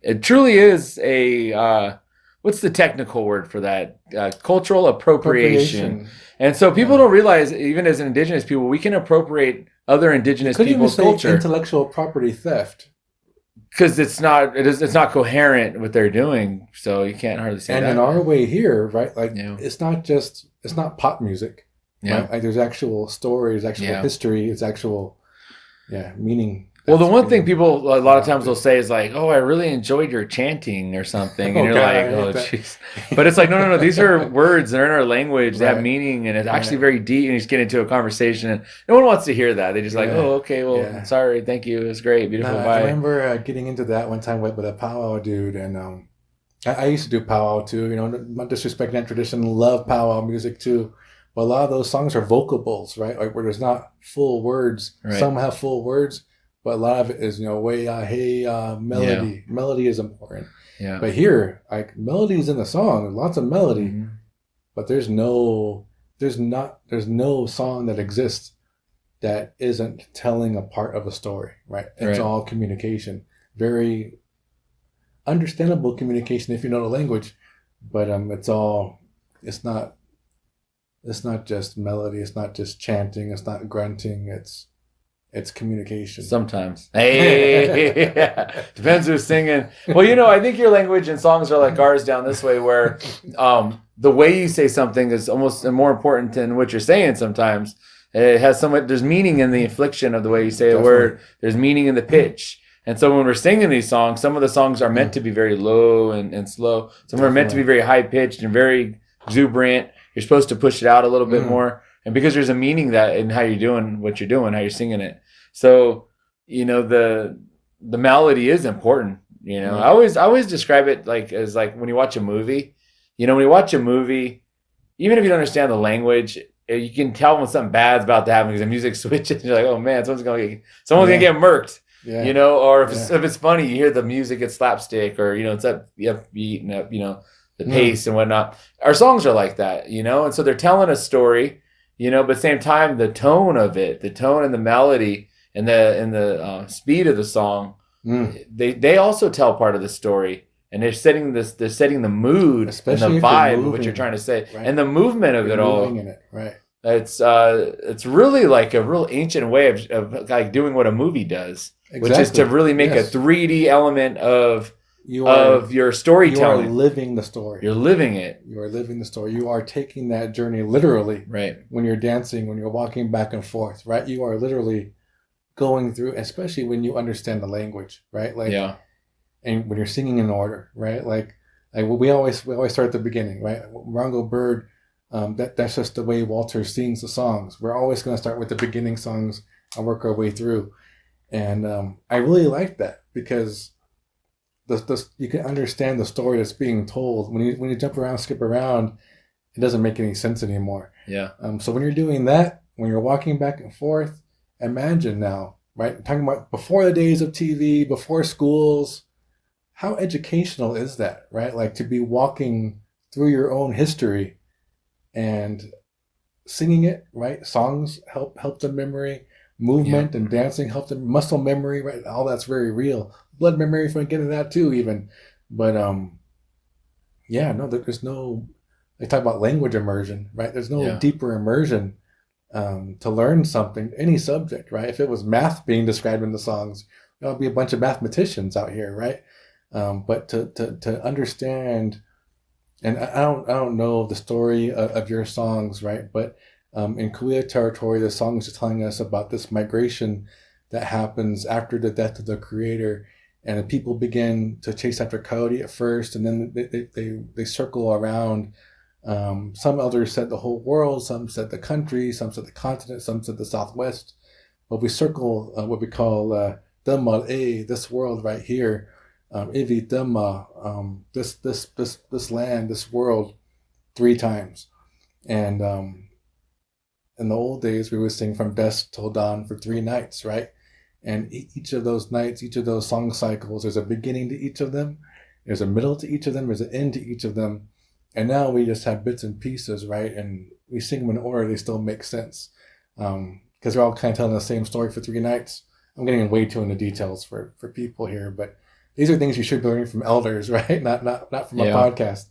it truly is a what's the technical word for that? Cultural appropriation. And so people don't realize, even as indigenous people, we can appropriate other indigenous people's culture. Intellectual property theft. Because it's not coherent what they're doing, so you can't hardly say that. And in our way here, right? Like it's not pop music. Yeah. Right? Like there's actual stories, actual history, it's actual meaning. Well, the one thing people a lot of times will say is like, "Oh, I really enjoyed your chanting" or something, and you're like, "Oh, jeez." But it's like, no. These are words. They're in our language. They have meaning, and it's actually very deep. And you just get into a conversation, and no one wants to hear that. They just like, "Oh, okay, well, sorry, thank you. It was great, beautiful." Bye. I remember getting into that one time with a powwow dude, and I used to do powwow too. Not disrespecting that tradition. Love powwow music too. But a lot of those songs are vocables, right? Like where there's not full words. Right. Some have full words, but a lot of it is, way, hey, melody. Yeah. Melody is important. Yeah. But here, like melody is in the song, lots of melody, but there's no song that exists that isn't telling a part of a story, right? It's all communication, very understandable communication if you know the language, but it's not just melody. It's not just chanting. It's not grunting. It's communication. Sometimes. Hey, depends who's singing. Well, I think your language and songs are like ours down this way, where the way you say something is almost more important than what you're saying. Sometimes it has there's meaning in the inflection of the way you say a word. There's meaning in the pitch. And so when we're singing these songs, some of the songs are meant to be very low and slow. Some are meant to be very high pitched and very exuberant. You're supposed to push it out a little bit more. and because there's a meaning that in how you're doing what you're doing, how you're singing it. So, the melody is important. I always describe it as when you watch a movie. When you watch a movie, even if you don't understand the language, you can tell when something bad's about to happen because the music switches. You're like, oh man, someone's gonna get murked. Yeah. Or if it's funny, you hear the music get slapstick, or it's upbeat and up, the pace and whatnot. Our songs are like that, and so they're telling a story, but at the same time, the tone of it, the tone and the melody and the speed of the song, they also tell part of the story, and they're setting the mood, especially and the vibe of what you're trying to say, right. And the movement of it all. In it, right. It's really like a real ancient way of like doing what a movie does. Exactly. Which is to really make a 3D element of your storytelling. You are living the story. You're living it. You are living the story. You are taking that journey literally. Right. When you're dancing, when you're walking back and forth, right? You are literally going through, especially when you understand the language, right? And when you're singing in order, right? Like we always start at the beginning, right? Morongo Bird, that's just the way Walter sings the songs. We're always going to start with the beginning songs and work our way through. And I really like that because you can understand the story that's being told. When you jump around, skip around, it doesn't make any sense anymore. Yeah. So when you're doing that, when you're walking back and forth, imagine now, right? I'm talking about before the days of TV, before schools, how educational is that, right? Like to be walking through your own history and singing it, right? Songs help the memory. Movement and dancing help the muscle memory, right? All that's very real. Blood memory, if I get into that too, even. But there's no. They talk about language immersion, right? There's no deeper immersion to learn something, any subject, right? If it was math being described in the songs, there'll be a bunch of mathematicians out here, right? But to understand, and I don't know the story of your songs, right? But in Cahuilla territory, the songs are telling us about this migration that happens after the death of the creator, and the people begin to chase after coyote at first, and then they circle around. Some elders said the whole world, some said the country, some said the continent, some said the Southwest, but we circle what we call Dhamma, this world right here, Ivi Dhamma, this land, this world, 3 times, and in the old days, we would sing from dusk till dawn for 3 nights, right? And each of those nights, each of those song cycles, there's a beginning to each of them. There's a middle to each of them. There's an end to each of them. And now we just have bits and pieces, right? And we sing them in order. They still make sense because they're all kind of telling the same story for 3 nights. I'm getting way too into details for people here, but these are things you should be learning from elders, right? Not from a podcast.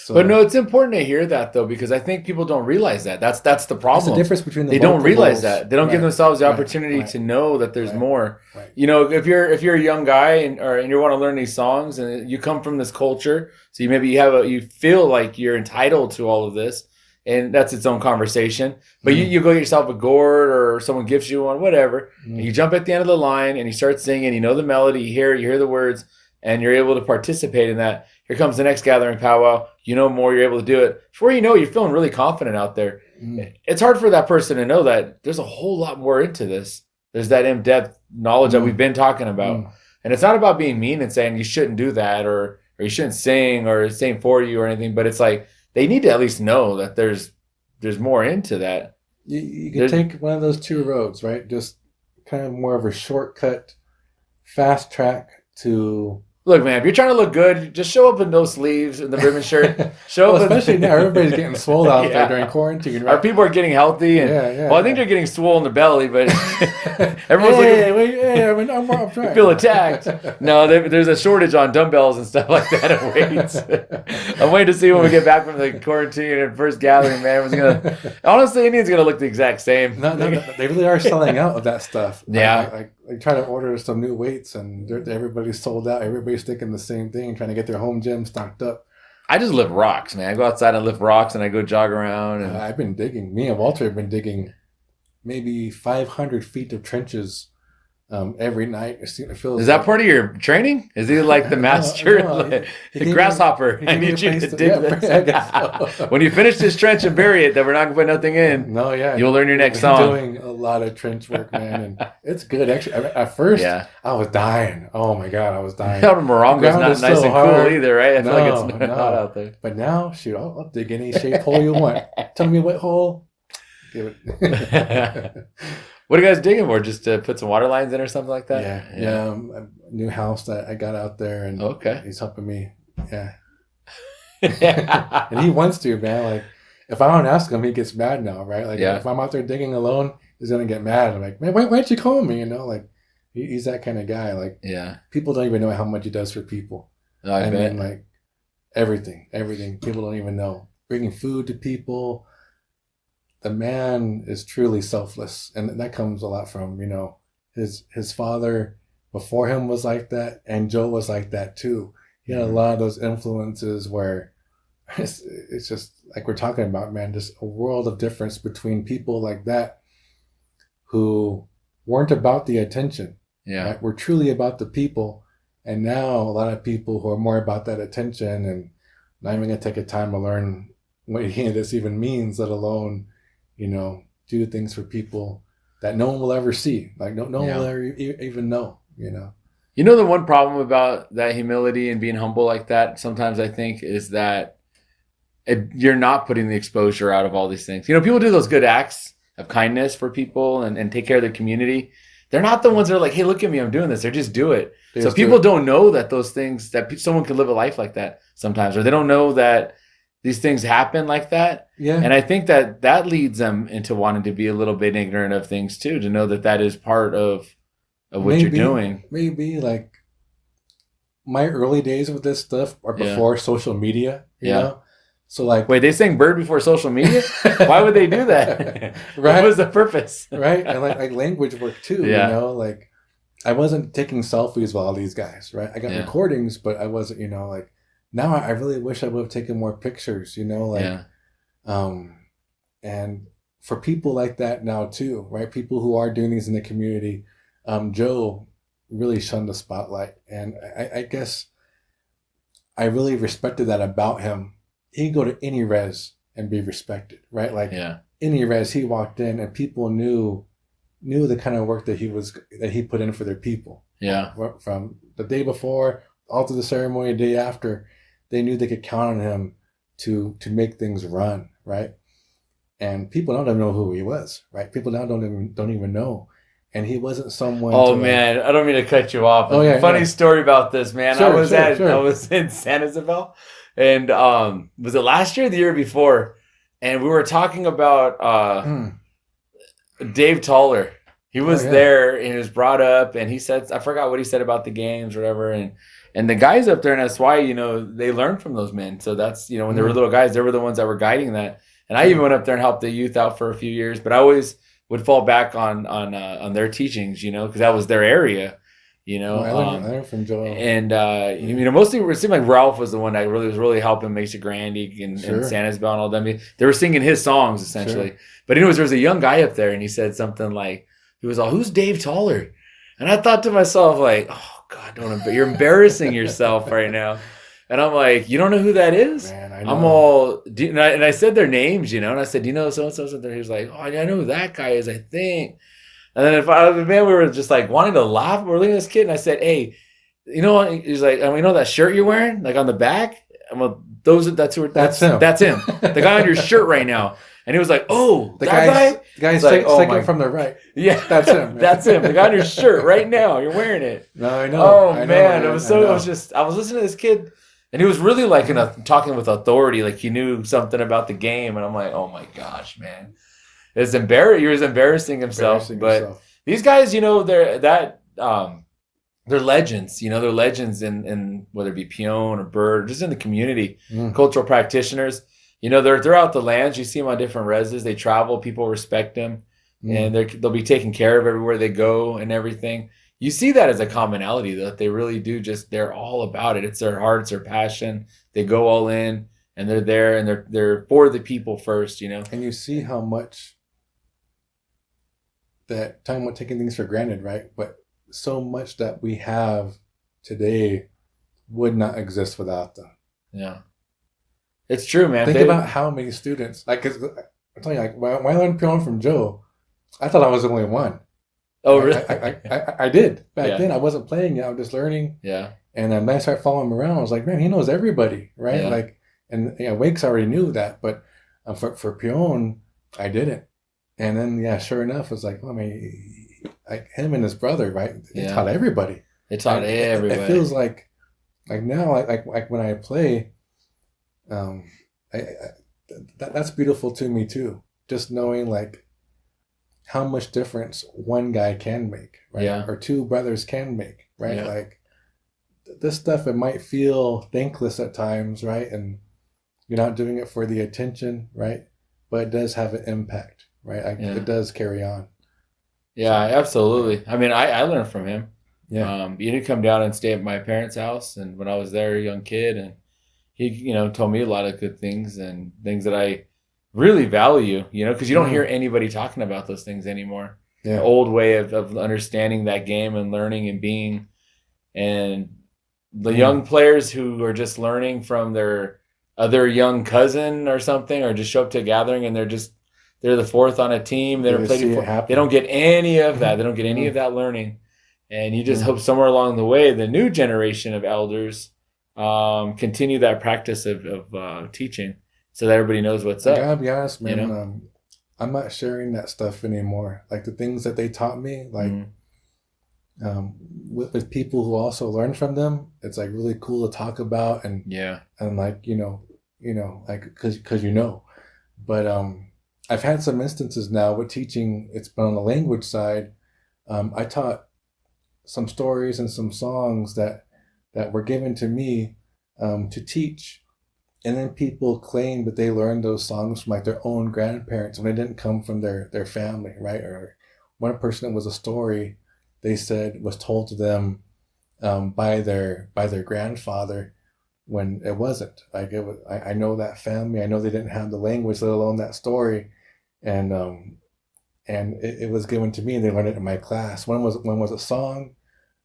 But no, it's important to hear that though, because I think people don't realize that. That's the problem. That's the difference between they don't realize that. They don't give themselves the opportunity to know that there's more. Right. If you're a young guy and you want to learn these songs and you come from this culture, so you feel like you're entitled to all of this, and that's its own conversation. But you go get yourself a gourd or someone gifts you one, whatever, and you jump at the end of the line and you start singing. You know the melody, you hear the words, and you're able to participate in that. Here comes the next gathering powwow. You know more, you're able to do it. Before you know it, you're feeling really confident out there. It's hard for that person to know that there's a whole lot more into this. There's that in-depth knowledge that we've been talking about. And it's not about being mean and saying you shouldn't do that or you shouldn't sing or sing for you or anything, but it's like they need to at least know that there's more into that. You can take one of those 2 roads, right? Just kind of more of a shortcut, fast track to... Look, man, if you're trying to look good, just show up in no sleeves and the ribbon shirt. Especially now, everybody's getting swole out there during quarantine. Right? Our people are getting healthy. And, well, I think they're getting swole in the belly, but everyone's I'm trying. Feel attacked. No, there's a shortage on dumbbells and stuff like that and weights. I'm waiting to see when we get back from the quarantine and first gathering, man. Honestly, Indian's going to look the exact same. No, they really are selling out of that stuff. Yeah. I try to order some new weights and everybody's sold out. Everybody's thinking the same thing, trying to get their home gym stocked up. I just lift rocks, man. I go outside and lift rocks and I go jog around. And I've been digging. Me and Walter have been digging maybe 500 feet of trenches every night. It feels Is that part of your training? Is he like the master, the grasshopper? I need you to dig this. I guess so. When you finish this trench and bury it, that we're not gonna put nothing in. No, yeah, you'll learn your next I'm song. Doing a lot of trench work, man, and it's good. Actually, at first, I was dying. Oh my god, I was dying. Morongo's not nice and cool either, right? I feel like it's hot out there. But now, shoot, I'll dig any shape hole you want. Tell me what hole. Give it. What are you guys digging for? Just to put some water lines in or something like that? Yeah. A new house that I got out there, and he's helping me. Yeah. And he wants to, man. Like, if I don't ask him, he gets mad now, right? Like, if I'm out there digging alone, he's gonna get mad. I'm like, man, why'd you call me? You know, like, he's that kind of guy. Like, people don't even know how much he does for people. I bet. Like, everything. People don't even know. Bringing food to people. The man is truly selfless, and that comes a lot from, you know, his father before him was like that, and Joe was like that too. He had a lot of those influences where it's just like we're talking about, man, just a world of difference between people like that who weren't about the attention. Right? We're truly about the people, and now a lot of people who are more about that attention and not even gonna take a time to learn what this even means, let alone, you know, do things for people that no one will ever see. Like, no one will ever even know, you know. You know, the one problem about that humility and being humble like that, sometimes I think, is that you're not putting the exposure out of all these things. You know, people do those good acts of kindness for people and take care of their community. They're not the ones that are like, hey, look at me, I'm doing this. They just do it. So people don't know that those things, that someone can live a life like that sometimes, or they don't know that these things happen like that. Yeah. And I think that leads them into wanting to be a little bit ignorant of things too, to know that is part of what you're doing. Maybe like my early days with this stuff are before social media, you know? So like, wait, they sang Bird before social media? Why would they do that? Right. What was the purpose? Right. And like language work too, you know, like I wasn't taking selfies with all these guys, right? I got recordings, but I wasn't, you know, like, now I really wish I would have taken more pictures, you know, like, and for people like that now too, right? People who are doing things in the community, Joe really shunned the spotlight, and I guess I really respected that about him. He'd go to any res and be respected, right? Like any res, he walked in and people knew the kind of work that he put in for their people. Yeah, from the day before all through the ceremony, the day after. They knew they could count on him to make things run, right? And people don't even know who he was, right? People now don't even know. And he wasn't someone. Oh man, I don't mean to cut you off. Funny story about this, man. Sure, I was in San Isabel, and was it last year or the year before? And we were talking about Dave Toller. He was there and he was brought up, and he said, I forgot what he said about the games or whatever, and the guys up there in SY, you know, they learned from those men. So that's, you know, when they were little guys, they were the ones that were guiding that. And I even went up there and helped the youth out for a few years, but I always would fall back on their teachings, you know, because that was their area, you know. I learned from Joel. And you know, mostly it seemed like Ralph was the one that was really helping Mesa Grande and San Isabel and all them. They were singing his songs essentially. But anyways, there was a young guy up there, and he said something like, he was all, "Who's Dave Toller?" And I thought to myself, like, oh God, you're embarrassing yourself right now. And I'm like, you don't know who that is? Man, I know. I'm all, and I said their names, you know, and I said, do you know so-and-so? He was like, oh, I know who that guy is, I think. And then we were just like wanting to laugh. We're looking at this kid, and I said, hey, you know what? He's like, you know that shirt you're wearing, like on the back? I'm like, that's him. That's him. The guy on your shirt right now. And he was like, oh, that guy? The guy's like, second from the right. Yeah. That's him. That's him. The guy on your shirt right now. You're wearing it. No, I know. Oh, I man. know, I was listening to this kid, and he was really like talking with authority, like he knew something about the game. And I'm like, oh my gosh, man. He was embarrassing himself. These guys, you know, they're legends. You know, they're legends in whether it be Peon or Bird, or just in the community, cultural practitioners. You know, they're throughout the lands. You see them on different reses. They travel. People respect them. And they'll be taken care of everywhere they go and everything. You see that as a commonality, though, that they really do they're all about it. It's their heart, it's their passion. They go all in, and they're there, and they're for the people first, you know. And you see how much that talking about taking things for granted, right? But so much that we have today would not exist without them. Yeah. It's true, man. Think about how many students, like, 'cause I'm telling you, like, when I learned Peon from Joe, I thought I was the only one. Oh, really? I did. Back Yeah. then, I wasn't playing yet. I was just learning. Yeah. And then I started following him around. I was like, man, he knows everybody, right? Yeah. Like, and Wakes already knew that, but for Peon, I didn't. And then, yeah, sure enough, it's like, I mean, like him and his brother, right? They Yeah. taught everybody. It taught everybody. It feels like now, like when I play, that's beautiful to me too. Just knowing like how much difference one guy can make, right? Yeah. Or two brothers can make, right? Yeah. Like this stuff, it might feel thankless at times, right? And you're not doing it for the attention, right? But it does have an impact, right? It does carry on. Yeah, absolutely. I mean, I learned from him. Yeah. He did come down and stay at my parents' house, and when I was there, a young kid, and he, told me a lot of good things and things that I really value, because you don't hear anybody talking about those things anymore. Yeah. The old way of understanding that game and learning and being, and the young players who are just learning from their other young cousin or something, or just show up to a gathering and they're the fourth on a team. They don't get any of that. They don't get any of that learning. And you just hope somewhere along the way, the new generation of elders continue that practice of teaching so that everybody knows what's up. I gotta be honest, man. I'm not sharing that stuff anymore. Like the things that they taught me, like with people who also learn from them, it's like really cool to talk about and like like because but I've had some instances now with teaching. It's been on the language side. I taught some stories and some songs that were given to me to teach, and then people claim that they learned those songs from like their own grandparents when they didn't come from their family, right? Or one person, it was a story they said was told to them by their grandfather when it wasn't. Like it was, I know that family. I know they didn't have the language, let alone that story, and it was given to me, and they learned it in my class. One was a song.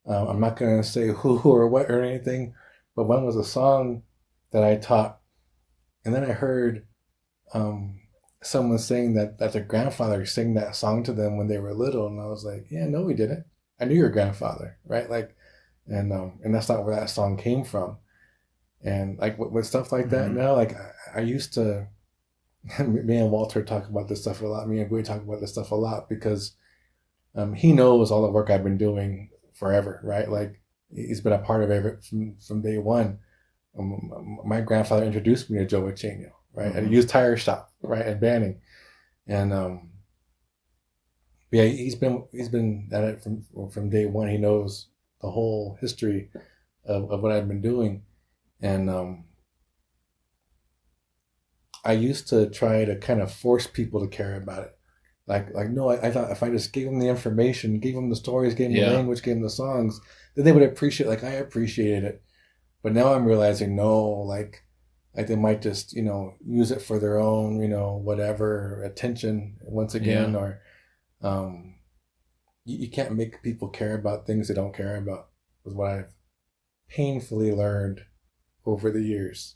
I'm not going to say who or what or anything, but one was a song that I taught. And then I heard someone saying that their grandfather sang that song to them when they were little. And I was like, yeah, no, we didn't. I knew your grandfather, right? Like, and that's not where that song came from. And like with stuff like that now, like I used to, me and Walter talk about this stuff a lot. Me and we talk about this stuff a lot because he knows all the work I've been doing forever, right? Like he's been a part of it from day one. My grandfather introduced me to Joe Achenio, right? At a used tire shop, right? At Banning. And yeah, he's been at it from day one. He knows the whole history of what I've been doing. And I used to try to kind of force people to care about it. Like no, I thought if I just gave them the information, gave them the stories, gave them the language, gave them the songs, then they would appreciate it like I appreciated it. But now I'm realizing, no, like they might just, use it for their own, whatever, attention once again, or you can't make people care about things they don't care about, is what I've painfully learned over the years.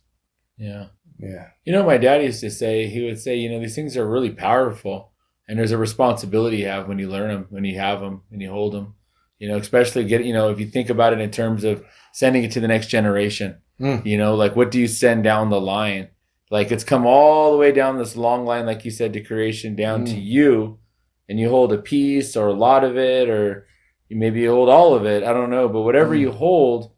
Yeah. Yeah. My dad used to say, he would say, these things are really powerful, and there's a responsibility you have when you learn them, when you have them, and you hold them. Especially if you think about it in terms of sending it to the next generation, like what do you send down the line? Like it's come all the way down this long line, like you said, to creation down to you, and you hold a piece or a lot of it, or maybe you hold all of it. I don't know, but whatever you hold,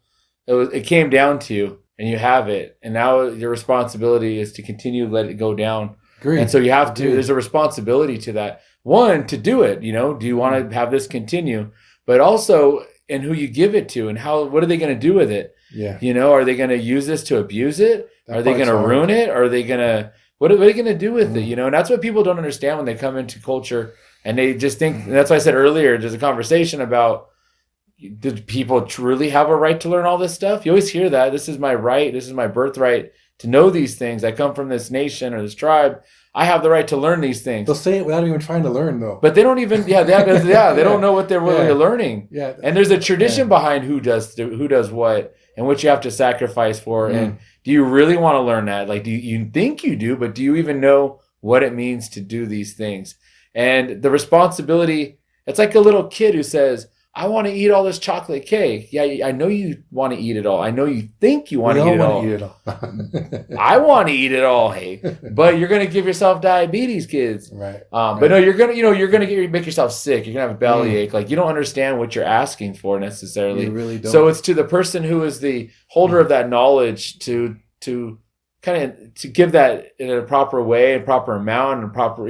it came down to you, and you have it, and now your responsibility is to continue to let it go down. Agreed. And so you have to. There's a responsibility to that. One, to do it. Do you want to have this continue? But also in who you give it to, and what are they going to do with it? Yeah. Are they going to use this to abuse it? Are they going to ruin it? Are they going to, what are they going to do with it? And that's what people don't understand when they come into culture, and they just think, and that's why I said earlier, there's a conversation about, did people truly have a right to learn all this stuff? You always hear that. This is my right. This is my birthright to know these things. I come from this nation or this tribe. I have the right to learn these things. They'll say it without even trying to learn, though. But they don't even, they don't know what they're really learning. Yeah. And there's a tradition behind who does what and what you have to sacrifice for. And do you really want to learn that? Like, do you think you do, but do you even know what it means to do these things? And the responsibility, it's like a little kid who says, I want to eat all this chocolate cake. Yeah, I know you want to eat it all. I know you think you want to eat it all. I want to eat it all, hey. But you're going to give yourself diabetes, kids. Right. But no, you're going to make yourself sick. You're going to have a bellyache. Like, you don't understand what you're asking for necessarily. You really don't. So it's to the person who is the holder of that knowledge to kind of to give that in a proper way, and proper amount, and proper,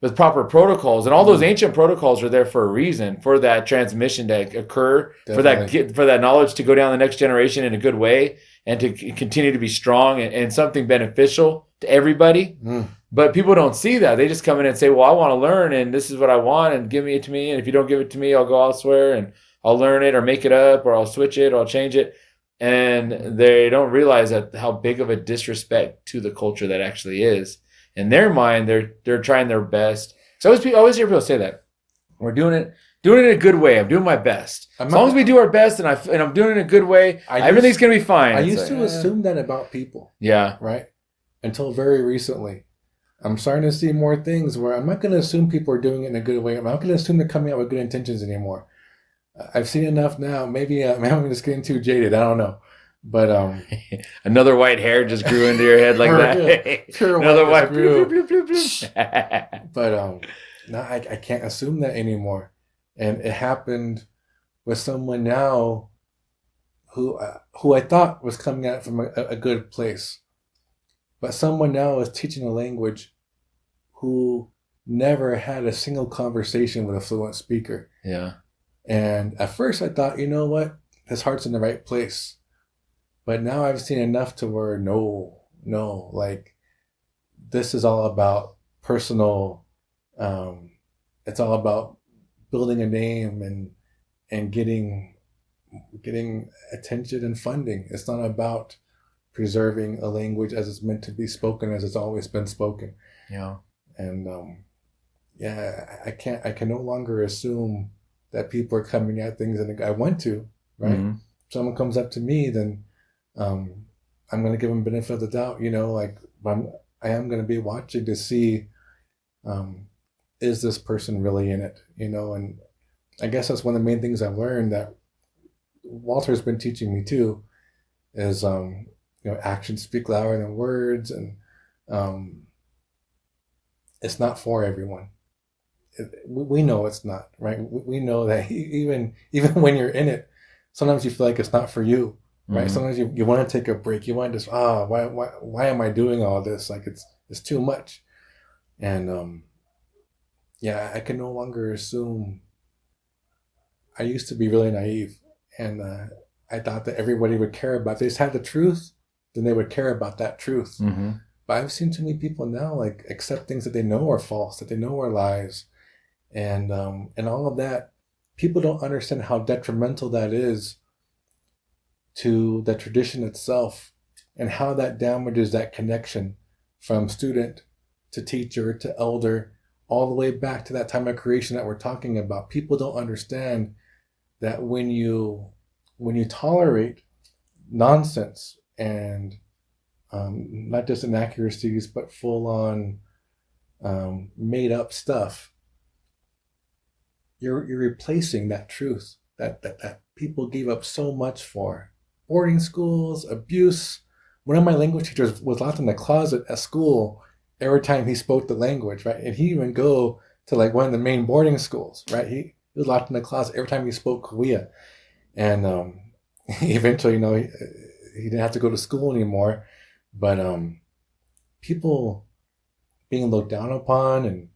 with proper protocols. And all those ancient protocols are there for a reason, for that transmission to occur, Definitely. for that knowledge to go down the next generation in a good way, and to continue to be strong and something beneficial to everybody. But people don't see that. They just come in and say, well, I want to learn, and this is what I want, and give it to me. And if you don't give it to me, I'll go elsewhere and I'll learn it or make it up, or I'll switch it, or I'll change it. And they don't realize that how big of a disrespect to the culture that actually is. In their mind, they're trying their best. So I always hear people say that we're doing it in a good way. I'm doing my best. As long as we do our best, and I'm doing it in a good way, everything's gonna be fine. I used to assume that about people. Yeah. Right. Until very recently, I'm starting to see more things where I'm not going to assume people are doing it in a good way. I'm not going to assume they're coming out with good intentions anymore. I've seen enough now. Maybe I'm just getting too jaded. I don't know. But another white hair just grew into your head like that. Another white grew. bloop, bloop, bloop, bloop. But no, I can't assume that anymore. And it happened with someone now who I thought was coming at it from a good place. But someone now is teaching a language who never had a single conversation with a fluent speaker. Yeah. And at first I thought, you know what? His heart's in the right place. But now I've seen enough to where no, like this is all about personal, it's all about building a name and getting attention and funding. It's not about preserving a language as it's meant to be spoken, as it's always been spoken. Yeah. And I can no longer assume that people are coming at things, and I want to, right? Mm-hmm. If someone comes up to me, then I'm going to give them benefit of the doubt, like I am going to be watching to see, is this person really in it, and I guess that's one of the main things I've learned that Walter's been teaching me too, is, actions speak louder than words, and it's not for everyone. We know it's not, right? We know that even when you're in it, sometimes you feel like it's not for you, right? Mm-hmm. Sometimes you want to take a break. You want to just, why am I doing all this? Like it's too much. And I can no longer assume. I used to be really naive, and I thought that everybody would care about. They just had the truth, then they would care about that truth. Mm-hmm. But I've seen too many people now like accept things that they know are false, that they know are lies, and all of that. People don't understand how detrimental that is to the tradition itself, and how that damages that connection from student to teacher to elder, all the way back to that time of creation that we're talking about. People don't understand that when you tolerate nonsense and not just inaccuracies, but full on made up stuff, you're replacing that truth that people gave up so much for. Boarding schools, abuse. One of my language teachers was locked in the closet at school every time he spoke the language, right? And he even go to like one of the main boarding schools, right? He was locked in the closet every time he spoke Cahuilla. And eventually, he didn't have to go to school anymore. But people being looked down upon, and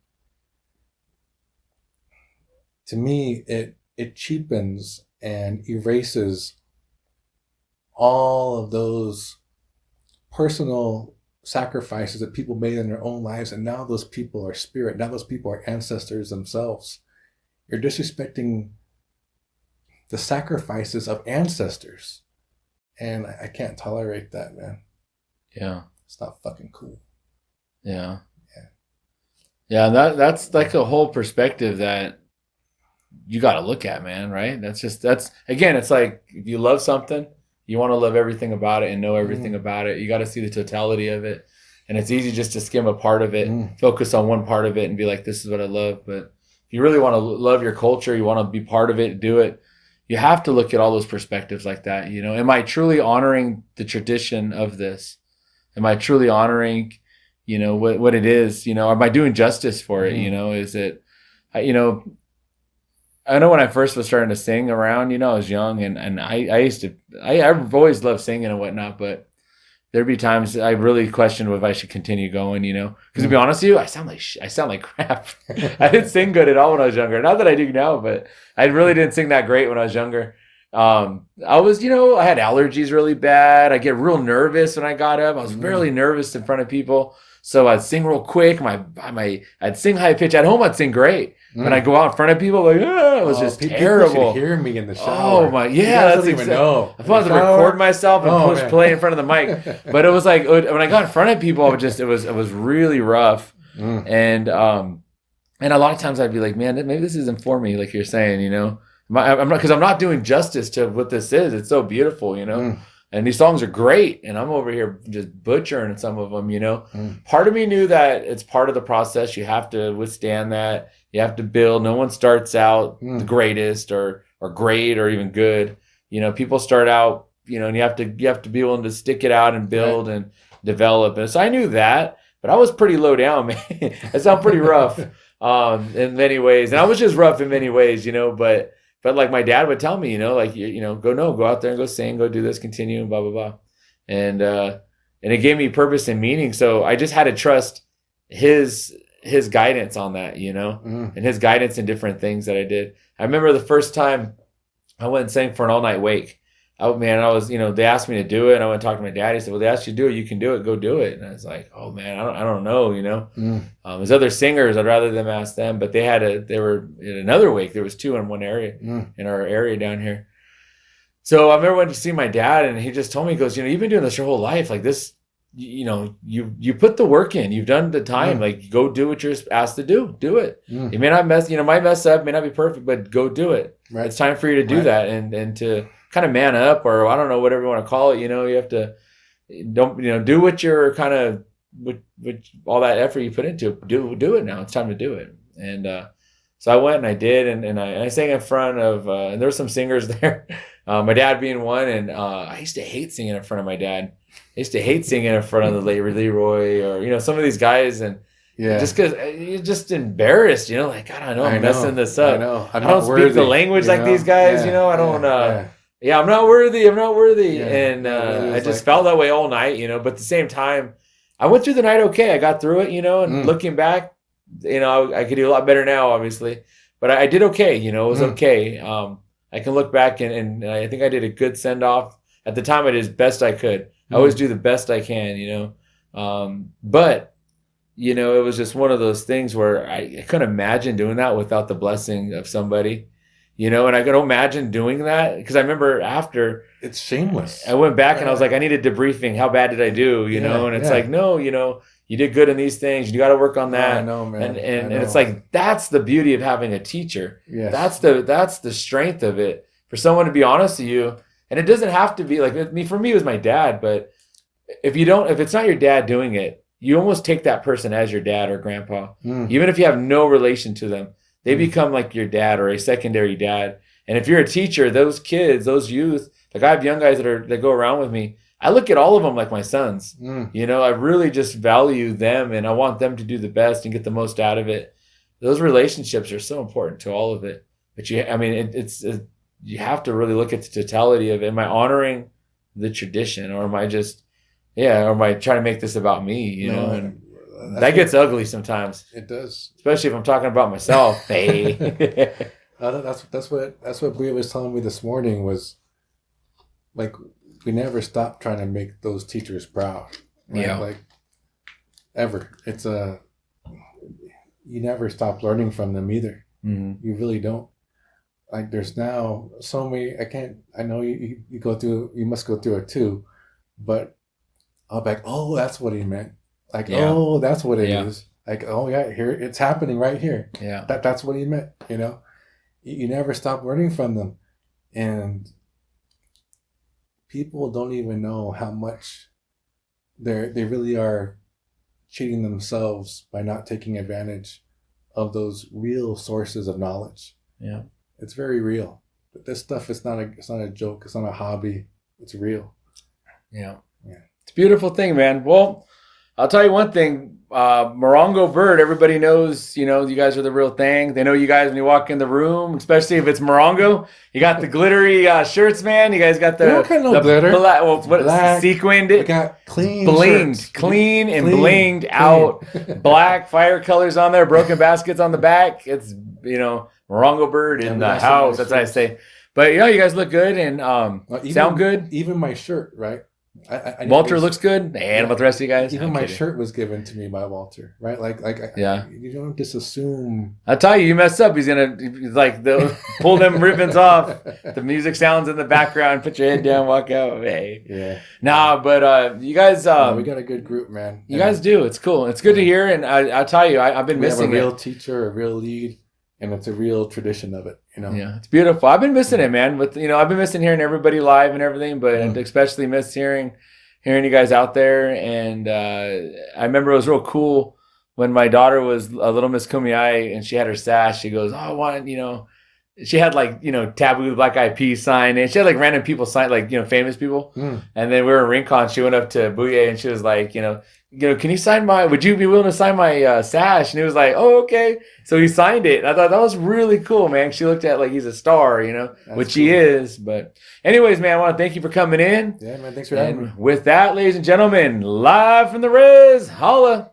to me, it cheapens and erases all of those personal sacrifices that people made in their own lives, and now those people are spirit. Now those people are ancestors themselves. You're disrespecting the sacrifices of ancestors. And I can't tolerate that, man. Yeah. It's not fucking cool. Yeah. Yeah, that's like a whole perspective that you got to look at, man, right? That's again, it's like if you love something, you want to love everything about it and know everything about it. You got to see the totality of it. And it's easy just to skim a part of it, focus on one part of it and be like, this is what I love. But if you really want to love your culture, you want to be part of it, do it, you have to look at all those perspectives like that. You know, am I truly honoring the tradition of this? Am I truly honoring, you know, what it is? You know, am I doing justice for it? You know, is it, you know, I know when I first was starting to sing around, you know, I was young and I've always loved singing and whatnot, but there'd be times I really questioned if I should continue going, you know, because to be honest with you, I sound like crap. I didn't sing good at all when I was younger. Not that I do now, but I really didn't sing that great when I was younger. I was, you know, I had allergies really bad. I get real nervous when I got up. I was really nervous in front of people. So I'd sing real quick. I'd sing high pitch. At home, I'd sing great. When I go out in front of people, like, it was just terrible. People should hear me in the shower. Oh my, yeah, that's even know. I wanted to record myself and push play in front of the mic, but it was like when I got in front of people, it was really rough, and a lot of times I'd be like, man, maybe this isn't for me, like you're saying, you know, I'm not doing justice to what this is. It's so beautiful, you know. And these songs are great, and I'm over here just butchering some of them, you know. Part of me knew that it's part of the process. You have to withstand that. You have to build. No one starts out the greatest or great or even good. You know, people start out, you know, and you have to be willing to stick it out and build and develop. And so I knew that, but I was pretty low down, man. I sound pretty rough in many ways, and I was just rough in many ways, you know. But like my dad would tell me, you know, like, you know, go out there and go sing, go do this, continue, and blah, blah, blah. And it gave me purpose and meaning. So I just had to trust his guidance on that, you know, and his guidance in different things that I did. I remember the first time I went and sang for an all-night wake. I was, you know, they asked me to do it, and I went and talked to my dad. He said, well, they asked you to do it, you can do it, go do it. And I was like, oh man, I don't know, you know. There's other singers, I'd rather them ask them, but they were in another wake. There was 2 in one area, in our area down here. So I remember went to see my dad, and he just told me, he goes, you know, you've been doing this your whole life, like this, you know, you put the work in, you've done the time, like go do what you're asked to do it. You may not might mess up, may not be perfect, but go do it. Right. It's time for you to do that and to kind of man up, or I don't know, whatever you want to call it. You know, you have to do what you're kind of with all that effort you put into it. Do it now. It's time to do it. And so I went and I did, and I sang in front of and there were some singers there, my dad being one, and I used to hate singing in front of my dad. I used to hate singing in front of the late Leroy, or, you know, some of these guys, and just because you're just embarrassed, you know, like, God, I know I'm messing this up. I know. I don't speak the language like these guys, you know. I don't. I'm not worthy. And I just felt that way all night, you know. But at the same time, I went through the night okay. I got through it, you know. And looking back, you know, I could do a lot better now, obviously. But I did okay, you know. It was okay. I can look back and I think I did a good send off. At the time, I did as best I could. I always do the best I can, you know. But, you know, it was just one of those things where I couldn't imagine doing that without the blessing of somebody, you know. And I could imagine doing that because I remember after. It's shameless. I went back and I was like, I need a debriefing. How bad did I do, you know? And it's like, no, you know, you did good in these things. You got to work on that. I know, man. And it's like, that's the beauty of having a teacher. Yes. That's the strength of it. For someone to be honest with you. And it doesn't have to be like for me, it was my dad. But if it's not your dad doing it, you almost take that person as your dad or grandpa. Even if you have no relation to them, they become like your dad or a secondary dad. And if you're a teacher, those kids, those youth, like I have young guys that go around with me. I look at all of them like my sons. You know, I really just value them, and I want them to do the best and get the most out of it. Those relationships are so important to all of it. But you have to really look at the totality of it. Am I honoring the tradition, or am I trying to make this about me, you know? And that gets ugly sometimes. It does. Especially if I'm talking about myself. Hey. That's what Bria was telling me this morning, was like, we never stop trying to make those teachers proud. Right? Yeah. Like, ever. It's you never stop learning from them either. You really don't. like there's now so many. I know you must go through it too, but I'll be like, oh, that's what he meant. Like, oh, that's what it is. Like, oh yeah, here it's happening right here. Yeah, that's what he meant. You never stop learning from them, and people don't even know how much they really are cheating themselves by not taking advantage of those real sources of knowledge. Yeah, it's very real. This stuff is not a joke. It's not a hobby. It's real. Yeah. It's a beautiful thing, man. Well, I'll tell you one thing. Morongo Bird, everybody knows, you guys are the real thing. They know you guys when you walk in the room, especially if it's Morongo. You got the glittery shirts, man. You guys got the glitter. Black, sequined it. We got clean blinged, clean and blinged out. Black fire colors on there, broken baskets on the back. It's, Morongo Bird in the house. That's what I say. But you guys look good and sound good. Even my shirt, right? Walter looks good, and about the rest of you guys. Even my shirt was given to me by Walter, right? You don't just assume. I'll tell you, you mess up. He's gonna pull them ribbons off. The music sounds in the background. Put your head down, walk out. Hey, yeah. Nah, but you guys, we got a good group, man. You guys do. It's cool. It's good to hear, and I'll tell you, I've been missing a real teacher, a real lead. And it's a real tradition of it, Yeah, it's beautiful. I've been missing it, man. I've been missing hearing everybody live and everything, but especially miss hearing you guys out there. And I remember it was real cool when my daughter was a little Miss Kumiai and she had her sash. She goes, "Oh, I want," she had Taboo Black Eyed Peas sign, and she had random people sign, famous people. And then we were in Rincon. She went up to Bouye and she was like, can you sign would you be willing to sign my sash? And he was like, oh, okay. So he signed it. And I thought that was really cool, man. She looked at he's a star, which he is. But anyways, man, I want to thank you for coming in. Yeah, man. Thanks for having me. With that, ladies and gentlemen, live from the Res, holla.